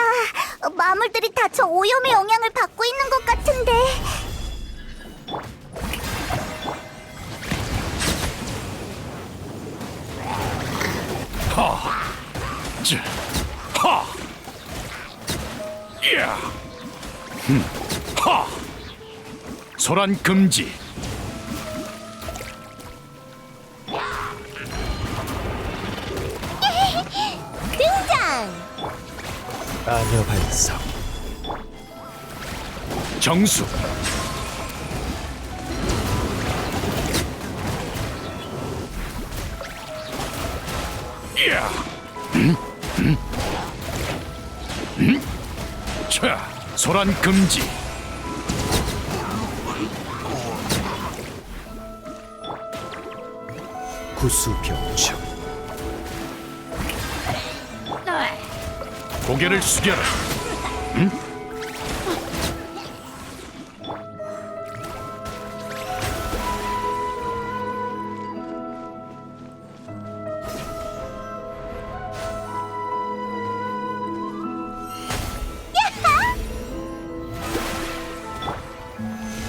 마물들이 다 저 오염의 영향을 받고 있는 것 같은데. 소란 금지. 등장! 아녀 반석. 정수. 자, 소란 금지. 구수병청. 고개를 숙여라.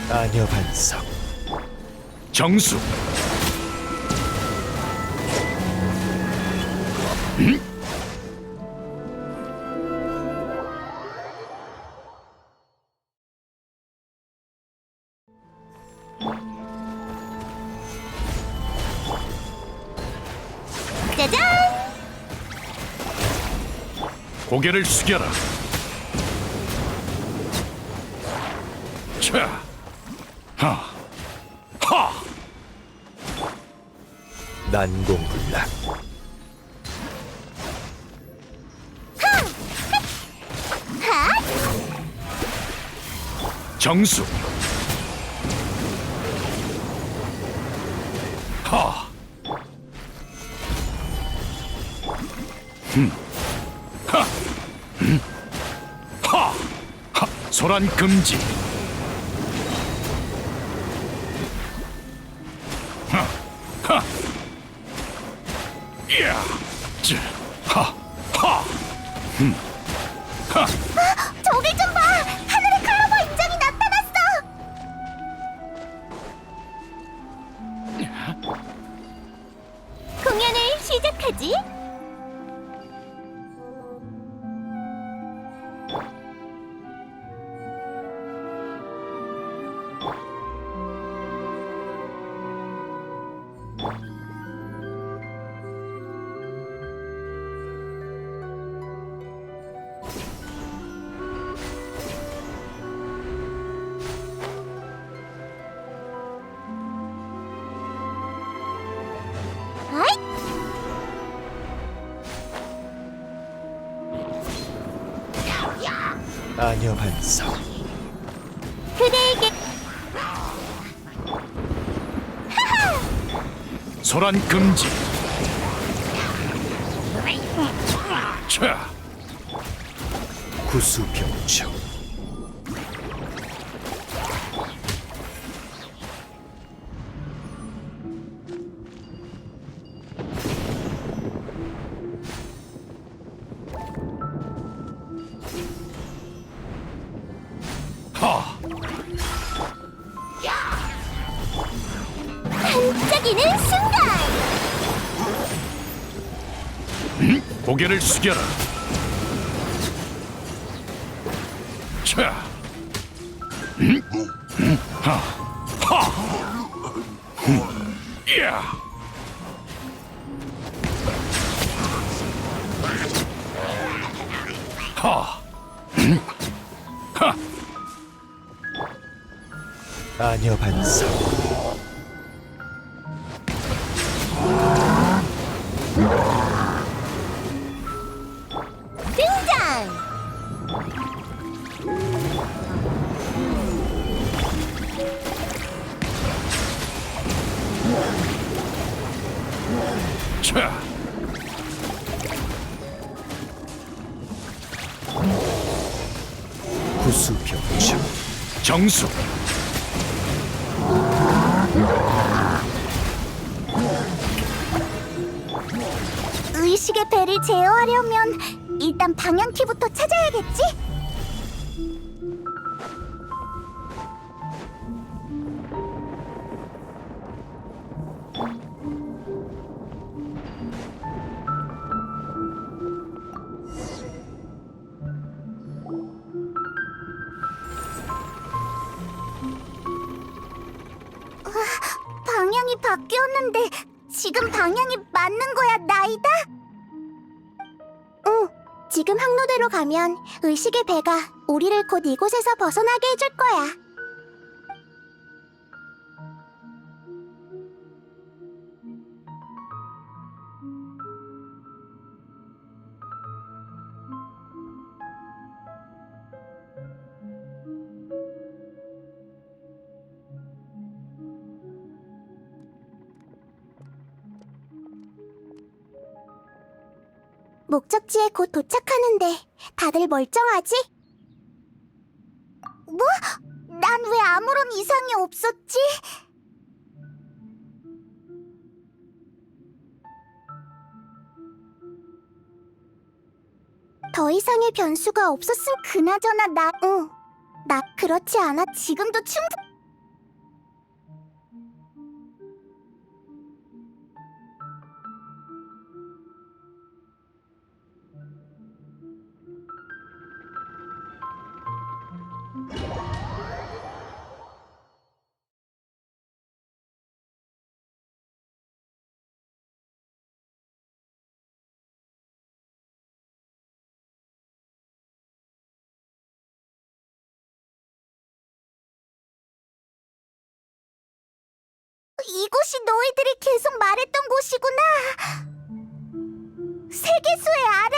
아녀 반석. 정수. 짜잔! 고개를 숙여라. 자, 하. 난공불락. 정수. 하! 소란 금지. 저길 좀 봐! 하늘에 클로버 인장이 나타났어! 공연을 시작하지? 아이! 아녀 반성. 그대에게 소란 금지. 자, 구수병청. 반짝이는 순간! 고개를 숙여라. 자, 야. 아녀 반성. 등장! 자, 구수병청. 정수. 의식의 배를 제어하려면 일단 방향키부터 찾아야겠지? 방향이 바뀌었는데 지금 방향이 맞는 거야, 나이다? 응, 지금 항로대로 가면 의식의 배가 우리를 곧 이곳에서 벗어나게 해줄 거야. 목적지에 곧 도착하는데 다들 멀쩡하지? 뭐? 난 왜 아무런 이상이 없었지? 더 이상의 변수가 없었음. 그나저나 나 그렇지 않아. 지금도 충분. 이곳이 너희들이 계속 말했던 곳이구나. 세계수의 아래.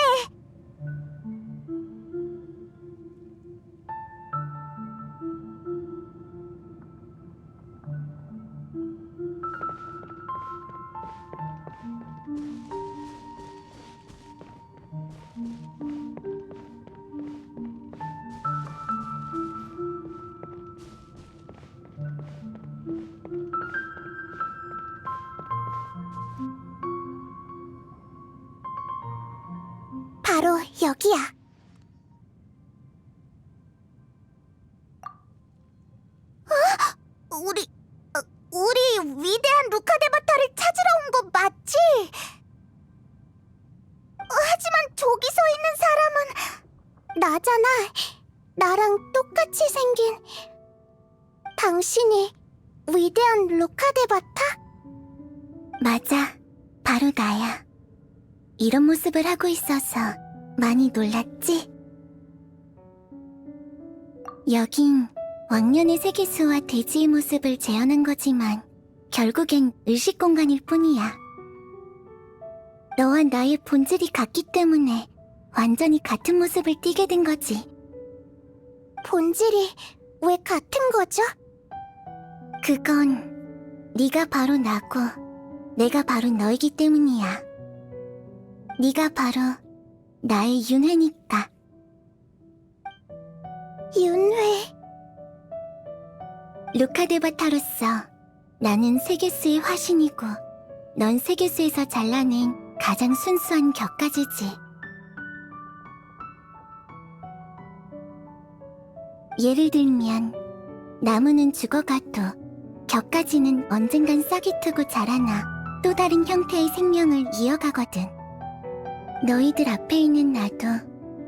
바로 여기야. 우리 위대한 루카데바타를 찾으러 온 거 맞지? 하지만 저기 서 있는 사람은 나잖아. 나랑 똑같이 생긴 당신이 위대한 루카데바타? 맞아, 바로 나야. 이런 모습을 하고 있어서 많이 놀랐지? 여긴 왕년의 세계수와 대지의 모습을 재현한 거지만 결국엔 의식 공간일 뿐이야. 너와 나의 본질이 같기 때문에 완전히 같은 모습을 띠게 된 거지. 본질이 왜 같은 거죠? 그건 네가 바로 나고 내가 바로 너이기 때문이야. 네가 바로 나의 윤회니까. 윤회. 루카데바타로서 나는 세계수의 화신이고 넌 세계수에서 잘라낸 가장 순수한 격가지지. 예를 들면 나무는 죽어가도 격가지는 언젠간 싹이 트고 자라나 또 다른 형태의 생명을 이어가거든. 너희들 앞에 있는 나도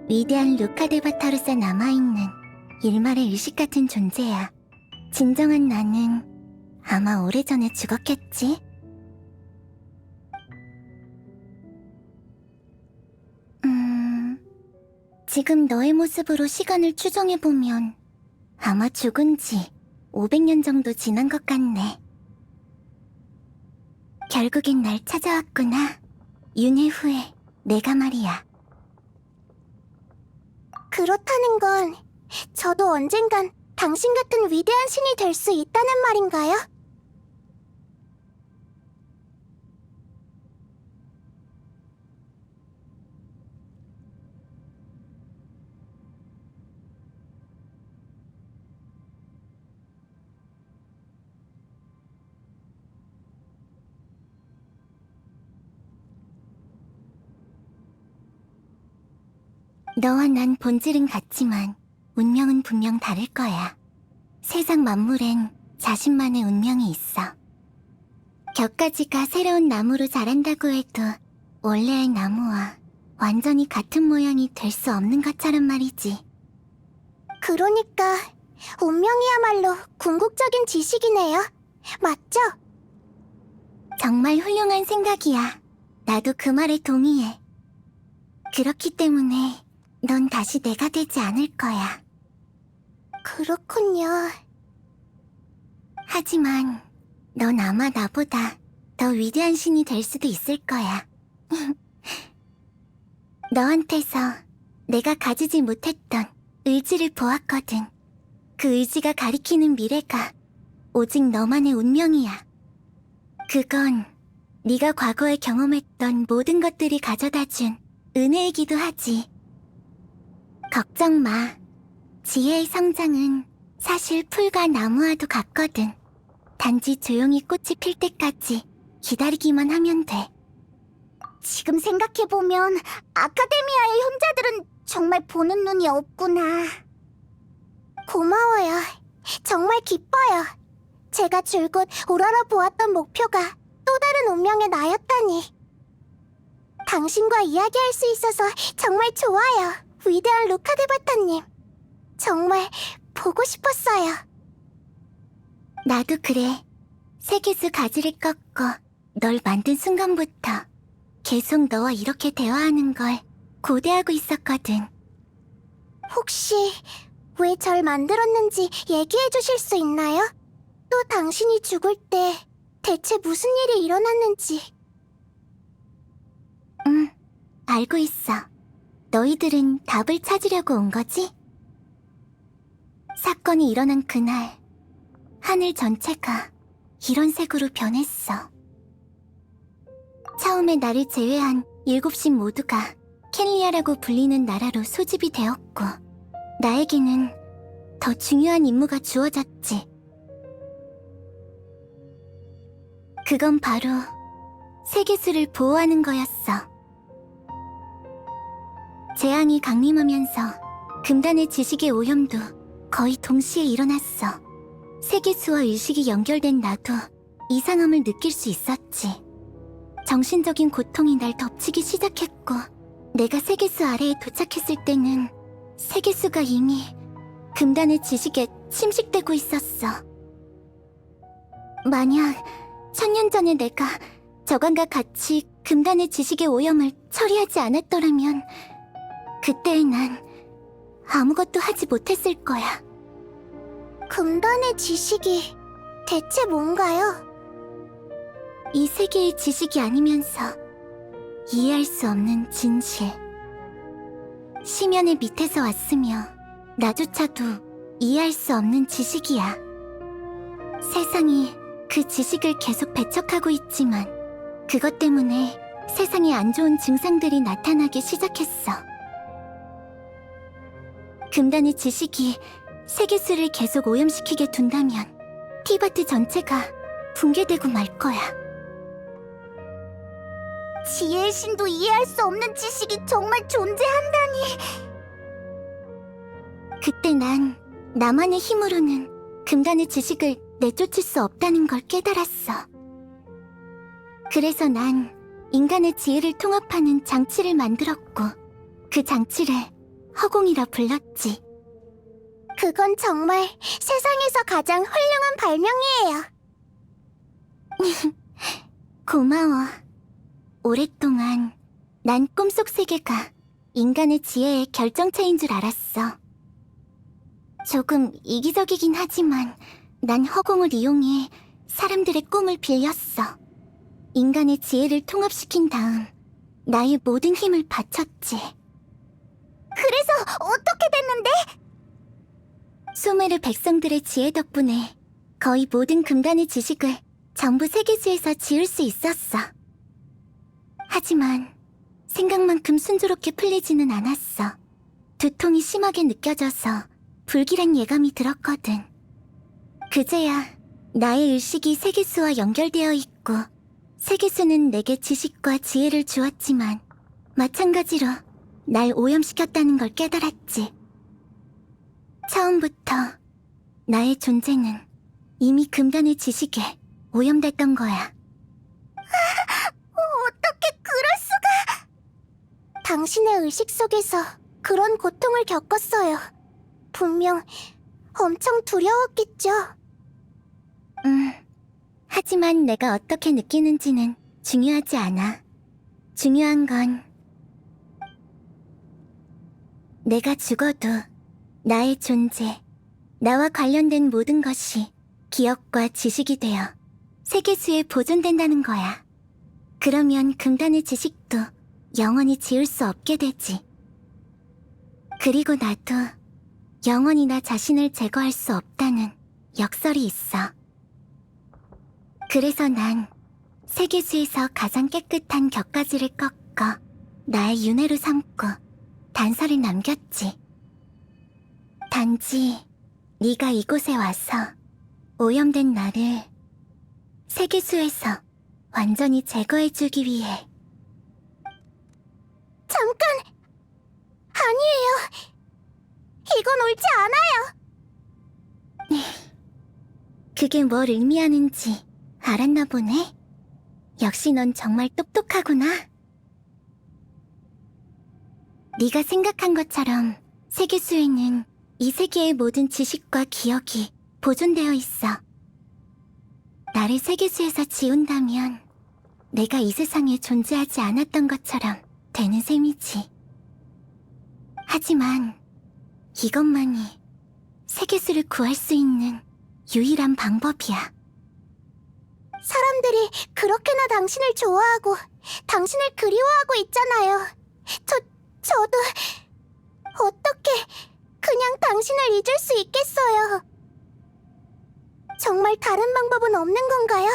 위대한 루카데바타로서 남아있는 일말의 의식 같은 존재야. 진정한 나는 아마 오래전에 죽었겠지? 지금 너의 모습으로 시간을 추정해보면 아마 죽은 지 500년 정도 지난 것 같네. 결국엔 날 찾아왔구나. 윤회 후에 내가 말이야. 그렇다는 건 저도 언젠간 당신 같은 위대한 신이 될 수 있다는 말인가요? 너와 난 본질은 같지만 운명은 분명 다를 거야. 세상 만물엔 자신만의 운명이 있어. 격가지가 새로운 나무로 자란다고 해도 원래의 나무와 완전히 같은 모양이 될 수 없는 것처럼 말이지. 그러니까 운명이야말로 궁극적인 지식이네요. 맞죠? 정말 훌륭한 생각이야. 나도 그 말에 동의해. 그렇기 때문에 넌 다시 내가 되지 않을 거야. 그렇군요. 하지만 넌 아마 나보다 더 위대한 신이 될 수도 있을 거야. 너한테서 내가 가지지 못했던 의지를 보았거든. 그 의지가 가리키는 미래가 오직 너만의 운명이야. 그건 네가 과거에 경험했던 모든 것들이 가져다준 은혜이기도 하지. 걱정 마. 지혜의 성장은 사실 풀과 나무와도 같거든. 단지 조용히 꽃이 필 때까지 기다리기만 하면 돼. 지금 생각해보면 아카데미아의 현자들은 정말 보는 눈이 없구나. 고마워요. 정말 기뻐요. 제가 줄곧 우러러 보았던 목표가 또 다른 운명의 나였다니. 당신과 이야기할 수 있어서 정말 좋아요. 위대한 루카데바타님. 정말 보고 싶었어요. 나도 그래. 세계수 가지를 꺾고 널 만든 순간부터 계속 너와 이렇게 대화하는 걸 고대하고 있었거든. 혹시 왜 절 만들었는지 얘기해 주실 수 있나요? 또 당신이 죽을 때 대체 무슨 일이 일어났는지. 알고 있어. 너희들은 답을 찾으려고 온 거지? 사건이 일어난 그날, 하늘 전체가 이런 색으로 변했어. 처음에 나를 제외한 7신 모두가 켈리아라고 불리는 나라로 소집이 되었고, 나에게는 더 중요한 임무가 주어졌지. 그건 바로 세계수를 보호하는 거였어. 재앙이 강림하면서 금단의 지식의 오염도 거의 동시에 일어났어. 세계수와 의식이 연결된 나도 이상함을 느낄 수 있었지. 정신적인 고통이 날 덮치기 시작했고, 내가 세계수 아래에 도착했을 때는 세계수가 이미 금단의 지식에 침식되고 있었어. 만약 1000년 전에 내가 저간과 같이 금단의 지식의 오염을 처리하지 않았더라면 그때의 난 아무것도 하지 못했을 거야. 금단의 지식이 대체 뭔가요? 이 세계의 지식이 아니면서 이해할 수 없는 진실. 심연의 밑에서 왔으며 나조차도 이해할 수 없는 지식이야. 세상이 그 지식을 계속 배척하고 있지만 그것 때문에 세상에 안 좋은 증상들이 나타나기 시작했어. 금단의 지식이 세계수를 계속 오염시키게 둔다면 티바트 전체가 붕괴되고 말 거야. 지혜의 신도 이해할 수 없는 지식이 정말 존재한다니. 그때 난 나만의 힘으로는 금단의 지식을 내쫓을 수 없다는 걸 깨달았어. 그래서 난 인간의 지혜를 통합하는 장치를 만들었고, 그 장치를 허공이라 불렀지. 그건 정말 세상에서 가장 훌륭한 발명이에요. 고마워. 오랫동안 난 꿈속 세계가 인간의 지혜의 결정체인 줄 알았어. 조금 이기적이긴 하지만 난 허공을 이용해 사람들의 꿈을 빌렸어. 인간의 지혜를 통합시킨 다음 나의 모든 힘을 바쳤지. 그래서 어떻게 됐는데? 수메르 백성들의 지혜 덕분에 거의 모든 금단의 지식을 전부 세계수에서 지울 수 있었어. 하지만 생각만큼 순조롭게 풀리지는 않았어. 두통이 심하게 느껴져서 불길한 예감이 들었거든. 그제야 나의 의식이 세계수와 연결되어 있고, 세계수는 내게 지식과 지혜를 주었지만 마찬가지로 날 오염시켰다는 걸 깨달았지. 처음부터 나의 존재는 이미 금단의 지식에 오염됐던 거야. 어떻게 그럴 수가? 당신의 의식 속에서 그런 고통을 겪었어요. 분명 엄청 두려웠겠죠. 하지만 내가 어떻게 느끼는지는 중요하지 않아. 중요한 건 내가 죽어도 나의 존재, 나와 관련된 모든 것이 기억과 지식이 되어 세계수에 보존된다는 거야. 그러면 금단의 지식도 영원히 지울 수 없게 되지. 그리고 나도 영원히 나 자신을 제거할 수 없다는 역설이 있어. 그래서 난 세계수에서 가장 깨끗한 격가지를 꺾어 나의 윤회로 삼고 단서를 남겼지. 단지 네가 이곳에 와서 오염된 나를 세계수에서 완전히 제거해주기 위해. 잠깐! 아니에요. 이건 옳지 않아요. 그게 뭘 의미하는지 알았나 보네. 역시 넌 정말 똑똑하구나. 네가 생각한 것처럼 세계수에는 이 세계의 모든 지식과 기억이 보존되어 있어. 나를 세계수에서 지운다면 내가 이 세상에 존재하지 않았던 것처럼 되는 셈이지. 하지만 이것만이 세계수를 구할 수 있는 유일한 방법이야. 사람들이 그렇게나 당신을 좋아하고 당신을 그리워하고 있잖아요. 저도 어떻게 그냥 당신을 잊을 수 있겠어요. 정말 다른 방법은 없는 건가요?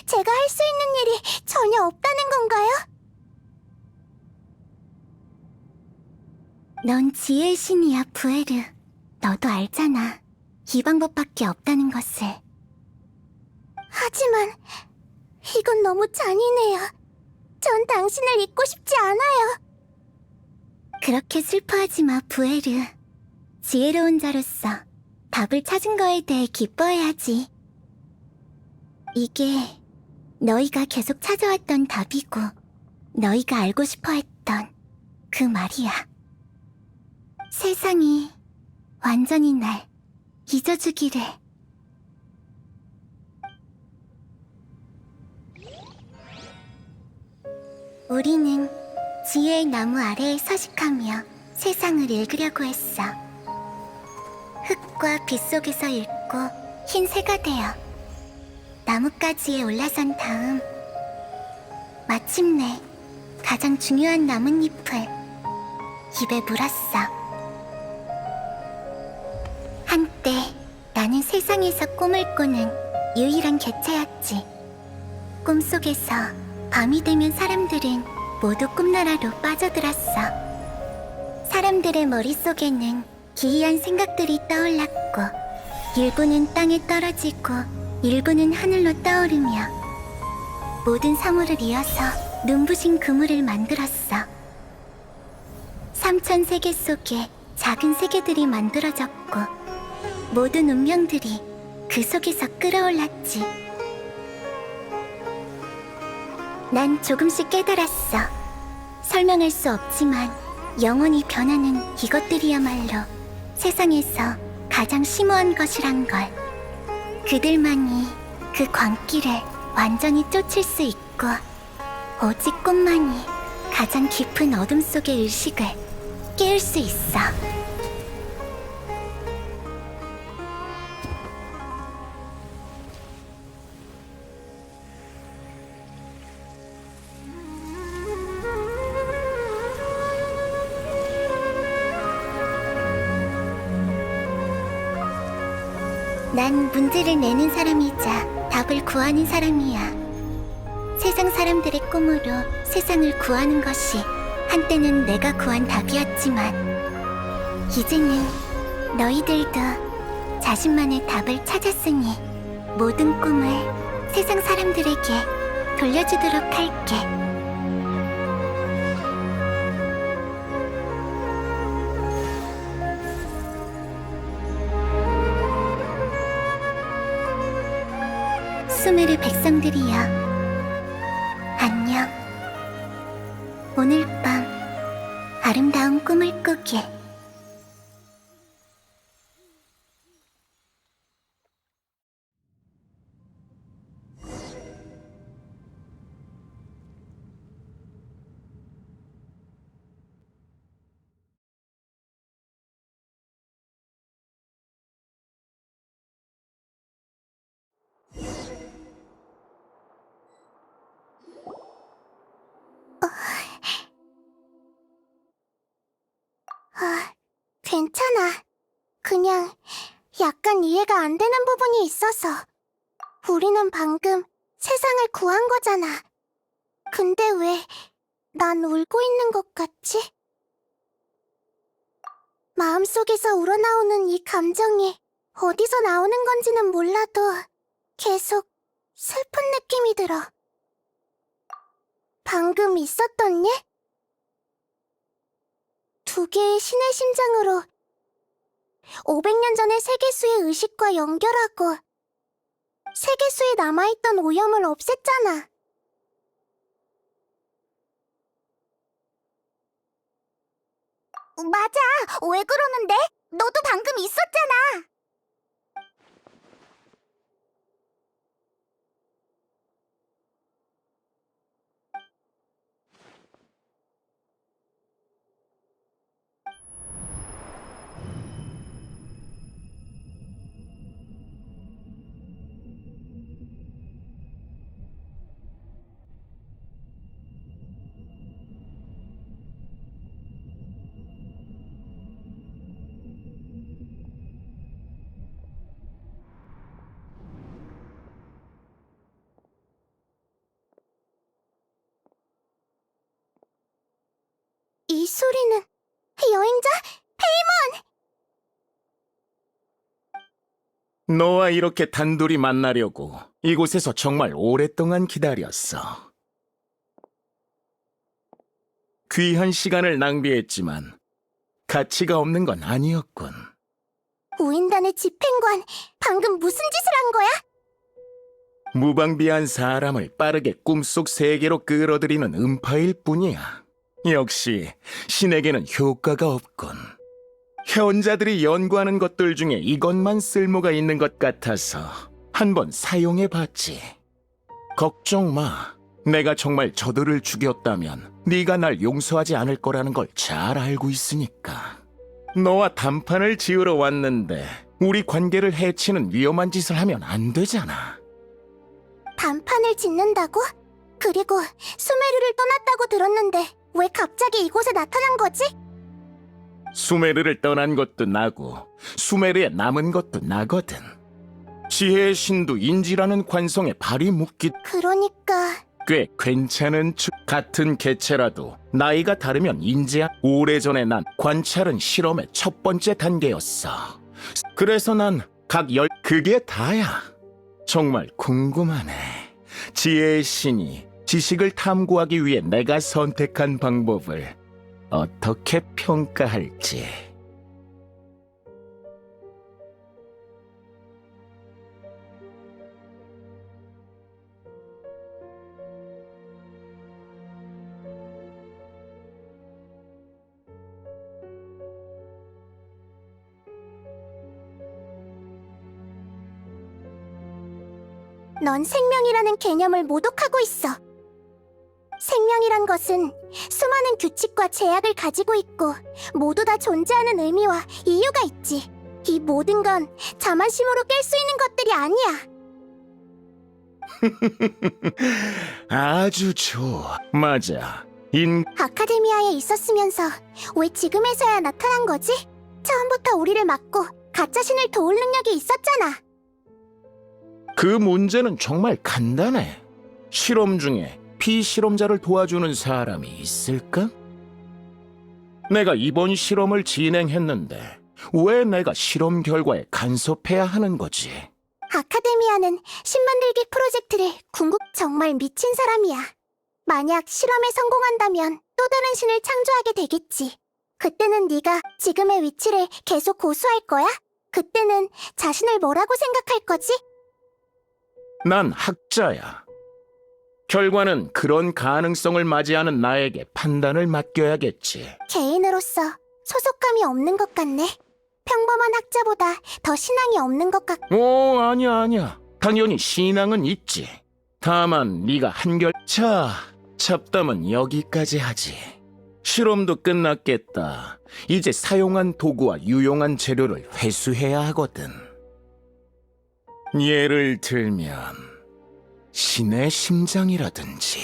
제가 할 수 있는 일이 전혀 없다는 건가요? 넌 지혜의 신이야, 부에르. 너도 알잖아. 이 방법밖에 없다는 것을. 하지만 이건 너무 잔인해요. 전 당신을 잊고 싶지 않아요. 그렇게 슬퍼하지 마, 부에르. 지혜로운 자로서 답을 찾은 거에 대해 기뻐해야지. 이게 너희가 계속 찾아왔던 답이고 너희가 알고 싶어 했던 그 말이야. 세상이 완전히 날 잊어주기를. 우리는 지혜의 나무 아래에 서식하며 세상을 읽으려고 했어. 흙과 빛 속에서 읽고 흰 새가 되어 나뭇가지에 올라선 다음 마침내 가장 중요한 나뭇잎을 입에 물었어. 한때 나는 세상에서 꿈을 꾸는 유일한 개체였지. 꿈속에서 밤이 되면 사람들은 모두 꿈나라로 빠져들었어. 사람들의 머릿속에는 기이한 생각들이 떠올랐고 일부는 땅에 떨어지고 일부는 하늘로 떠오르며 모든 사물을 이어서 눈부신 그물을 만들었어. 3천 세계 속에 작은 세계들이 만들어졌고 모든 운명들이 그 속에서 끌어올랐지. 난 조금씩 깨달았어. 설명할 수 없지만 영원히 변하는 이것들이야말로 세상에서 가장 심오한 것이란 걸. 그들만이 그 광기를 완전히 쫓을 수 있고 오직 꿈만이 가장 깊은 어둠 속의 의식을 깨울 수 있어. 난 문제를 내는 사람이자 답을 구하는 사람이야. 세상 사람들의 꿈으로 세상을 구하는 것이 한때는 내가 구한 답이었지만 이제는 너희들도 자신만의 답을 찾았으니 모든 꿈을 세상 사람들에게 돌려주도록 할게. 수메르 백성들이여, 안녕. 오늘 밤 아름다운 꿈을 꾸길. 괜찮아. 그냥 약간 이해가 안 되는 부분이 있어서. 우리는 방금 세상을 구한 거잖아. 근데 왜 난 울고 있는 것 같지? 마음속에서 우러나오는 이 감정이 어디서 나오는 건지는 몰라도 계속 슬픈 느낌이 들어. 방금 있었던 일? 두 개의 신의 심장으로 500년 전의 세계수의 의식과 연결하고 세계수에 남아있던 오염을 없앴잖아. 맞아. 왜 그러는데? 너도 방금 있었잖아. 이 소리는 여행자 페이몬! 너와 이렇게 단둘이 만나려고 이곳에서 정말 오랫동안 기다렸어. 귀한 시간을 낭비했지만 가치가 없는 건 아니었군. 우인단의 집행관, 방금 무슨 짓을 한 거야? 무방비한 사람을 빠르게 꿈속 세계로 끌어들이는 음파일 뿐이야. 역시 신에게는 효과가 없군. 해원자들이 연구하는 것들 중에 이것만 쓸모가 있는 것 같아서 한번 사용해봤지. 걱정 마. 내가 정말 저들을 죽였다면 네가 날 용서하지 않을 거라는 걸 잘 알고 있으니까. 너와 단판을 지으러 왔는데 우리 관계를 해치는 위험한 짓을 하면 안 되잖아. 단판을 짓는다고? 그리고 수메르를 떠났다고 들었는데 왜 갑자기 이곳에 나타난 거지? 수메르를 떠난 것도 나고 수메르에 남은 것도 나거든. 지혜의 신도 인지라는 관성에 발이 묶기 그러니까 꽤 괜찮은 같은 개체라도 나이가 다르면 인지한 오래전에 난 관찰은 실험의 첫 번째 단계였어. 그래서 난 그게 다야. 정말 궁금하네. 지혜의 신이 지식을 탐구하기 위해 내가 선택한 방법을 어떻게 평가할지. 넌 생명이라는 개념을 모독하고 있어. 생명이란 것은 수많은 규칙과 제약을 가지고 있고 모두 다 존재하는 의미와 이유가 있지. 이 모든 건 자만심으로 깰 수 있는 것들이 아니야. 아주 좋아. 맞아. 아카데미아에 있었으면서 왜 지금에서야 나타난 거지? 처음부터 우리를 막고 가짜 신을 도울 능력이 있었잖아. 그 문제는 정말 간단해. 실험 중에 피실험자를 도와주는 사람이 있을까? 내가 이번 실험을 진행했는데 왜 내가 실험 결과에 간섭해야 하는 거지? 아카데미아는 신 만들기 프로젝트를 정말 미친 사람이야. 만약 실험에 성공한다면 또 다른 신을 창조하게 되겠지. 그때는 네가 지금의 위치를 계속 고수할 거야? 그때는 자신을 뭐라고 생각할 거지? 난 학자야. 결과는 그런 가능성을 맞이하는 나에게 판단을 맡겨야겠지. 개인으로서 소속감이 없는 것 같네. 평범한 학자보다 더 신앙이 없는 것 아니야. 당연히 신앙은 있지. 다만 네가 잡담은 여기까지 하지. 실험도 끝났겠다. 이제 사용한 도구와 유용한 재료를 회수해야 하거든. 예를 들면 신의 심장이라든지.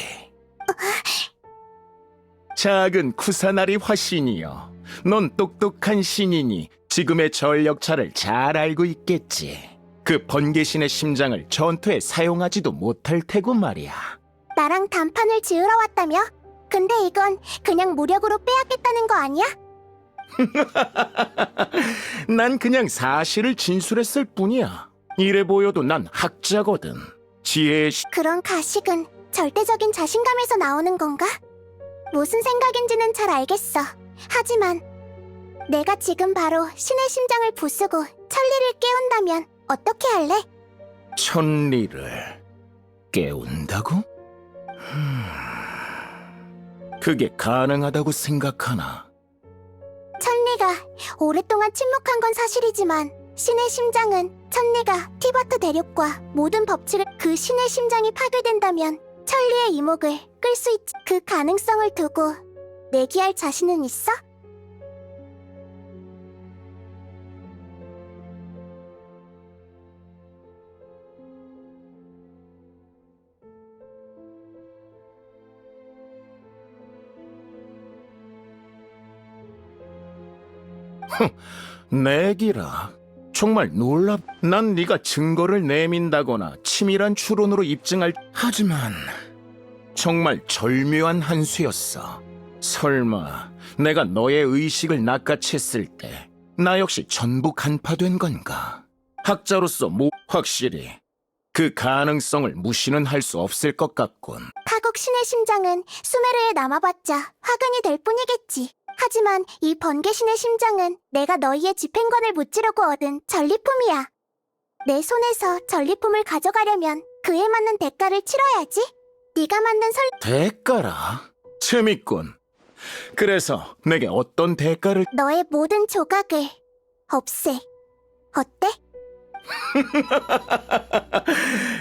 작은 쿠사나리 화신이여, 넌 똑똑한 신이니 지금의 전력차를 잘 알고 있겠지. 그 번개신의 심장을 전투에 사용하지도 못할 테고 말이야. 나랑 단판을 지으러 왔다며? 근데 이건 그냥 무력으로 빼앗겠다는 거 아니야? 난 그냥 사실을 진술했을 뿐이야. 이래 보여도 난 학자거든. 그런 가식은 절대적인 자신감에서 나오는 건가? 무슨 생각인지는 잘 알겠어. 하지만 내가 지금 바로 신의 심장을 부수고 천리를 깨운다면 어떻게 할래? 천리를 깨운다고? 그게 가능하다고 생각하나? 천리가 오랫동안 침묵한 건 사실이지만 신의 심장은 천리가 티바트 대륙과 모든 법칙을 그 신의 심장이 파괴된다면 천리의 이목을 끌 수 있지. 그 가능성을 두고 내기할 자신은 있어? 내기라. 정말 난 네가 증거를 내민다거나 치밀한 추론으로 입증할. 하지만 정말 절묘한 한 수였어. 설마 내가 너의 의식을 낚아챘을 때 나 역시 전부 간파된 건가? 학자로서 확실히 그 가능성을 무시는 할 수 없을 것 같군. 하고 신의 심장은 수메르에 남아봤자 화근이 될 뿐이겠지. 하지만 이 번개 신의 심장은 내가 너희의 집행관을 무찌르고 얻은 전리품이야. 내 손에서 전리품을 가져가려면 그에 맞는 대가를 치러야지. 네가 만든 대가라? 재밌군. 그래서 내게 어떤 대가를... 너의 모든 조각을 없애. 어때?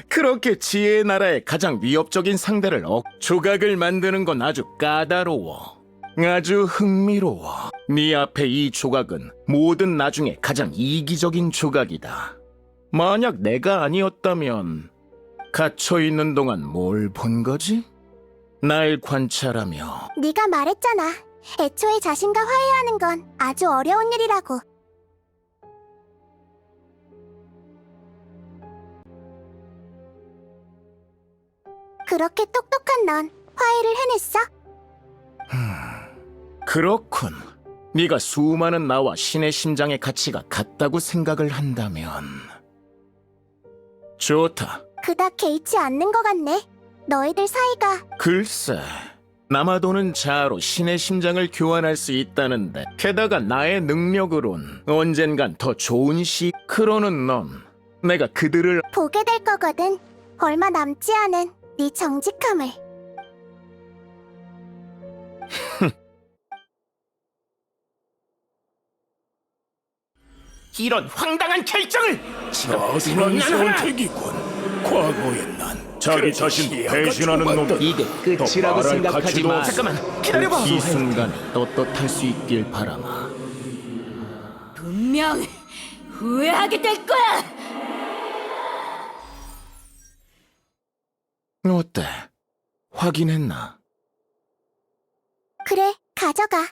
그렇게 지혜의 나라의 가장 위협적인 상대를 조각을 만드는 건 아주 까다로워. 아주 흥미로워. 네 앞에 이 조각은 모든 나중에 가장 이기적인 조각이다. 만약 내가 아니었다면 갇혀있는 동안 뭘 본 거지? 날 관찰하며 네가 말했잖아. 애초에 자신과 화해하는 건 아주 어려운 일이라고. 그렇게 똑똑한 넌 화해를 해냈어? 그렇군. 네가 수많은 나와 신의 심장의 가치가 같다고 생각을 한다면 좋다. 그닥 개의치 않는 것 같네. 너희들 사이가. 글쎄, 남아도는 자아로 신의 심장을 교환할 수 있다는데 게다가 나의 능력으론 언젠간 더 좋은 그러는 넌 내가 그들을 보게 될 거거든. 얼마 남지 않은 네 정직함을. 이런 황당한 결정을 자중한 선택이군. 과거의 난 자기 자신 배신하는 놈. 이게 끝이라고 생각하지 마. 잠깐만 기다려봐. 이 순간 떳떳할 수 있길 바라마. 분명 후회하게 될 거야. 어때? 확인했나? 그래, 가져가.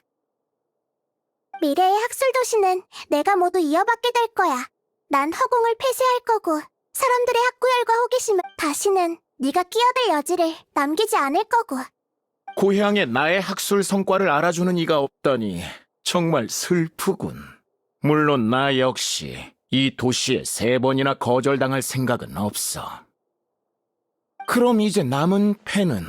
미래의 학술 도시는 내가 모두 이어받게 될 거야. 난 허공을 폐쇄할 거고 사람들의 학구열과 호기심을 다시는 네가 끼어들 여지를 남기지 않을 거고. 고향의 나의 학술 성과를 알아주는 이가 없다니 정말 슬프군. 물론 나 역시 이 도시에 3번이나 거절당할 생각은 없어. 그럼 이제 남은 패는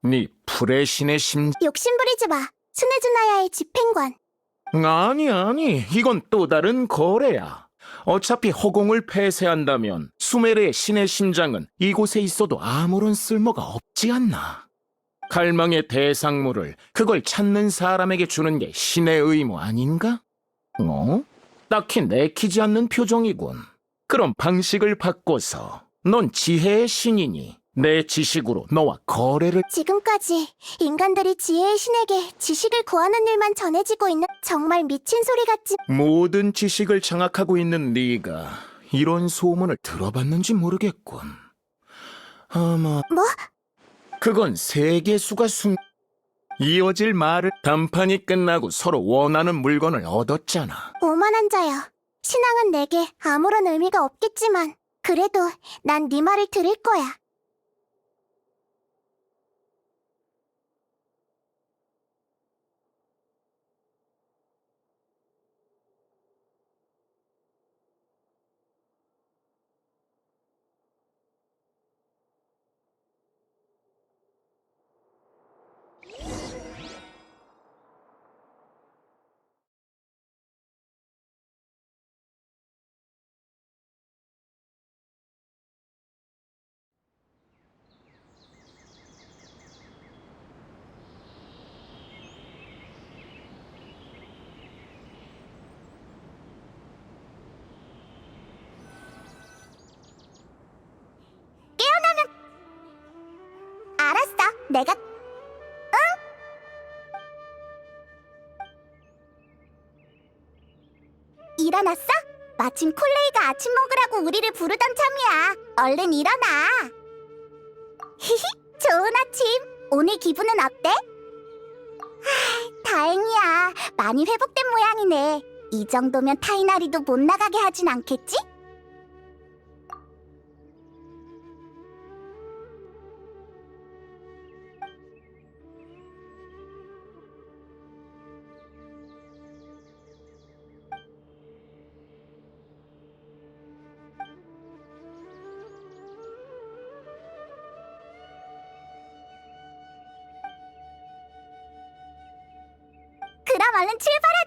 네 풀의 신의 욕심부리지 마. 스네즈나야의 집행관. 아니, 이건 또 다른 거래야. 어차피 허공을 폐쇄한다면 수메르의 신의 심장은 이곳에 있어도 아무런 쓸모가 없지 않나. 갈망의 대상물을 그걸 찾는 사람에게 주는 게 신의 의무 아닌가? 딱히 내키지 않는 표정이군. 그럼 방식을 바꿔서 넌 지혜의 신이니 내 지식으로 너와 거래를... 지금까지 인간들이 지혜의 신에게 지식을 구하는 일만 전해지고 있는 정말 미친 소리 같지. 모든 지식을 장악하고 있는 네가 이런 소문을 들어봤는지 모르겠군. 아마... 뭐? 그건 세계수가 이어질 말을... 단판이 끝나고 서로 원하는 물건을 얻었잖아. 오만한 자여. 신앙은 내게 아무런 의미가 없겠지만 그래도 난 네 말을 들을 거야. 알았어. 내가... 일어났어? 마침 콜레이가 아침 먹으라고 우리를 부르던 참이야. 얼른 일어나. 히히, 좋은 아침. 오늘 기분은 어때? 다행이야. 많이 회복된 모양이네. 이 정도면 타이나리도 못 나가게 하진 않겠지? 그럼 얼른 출발하자.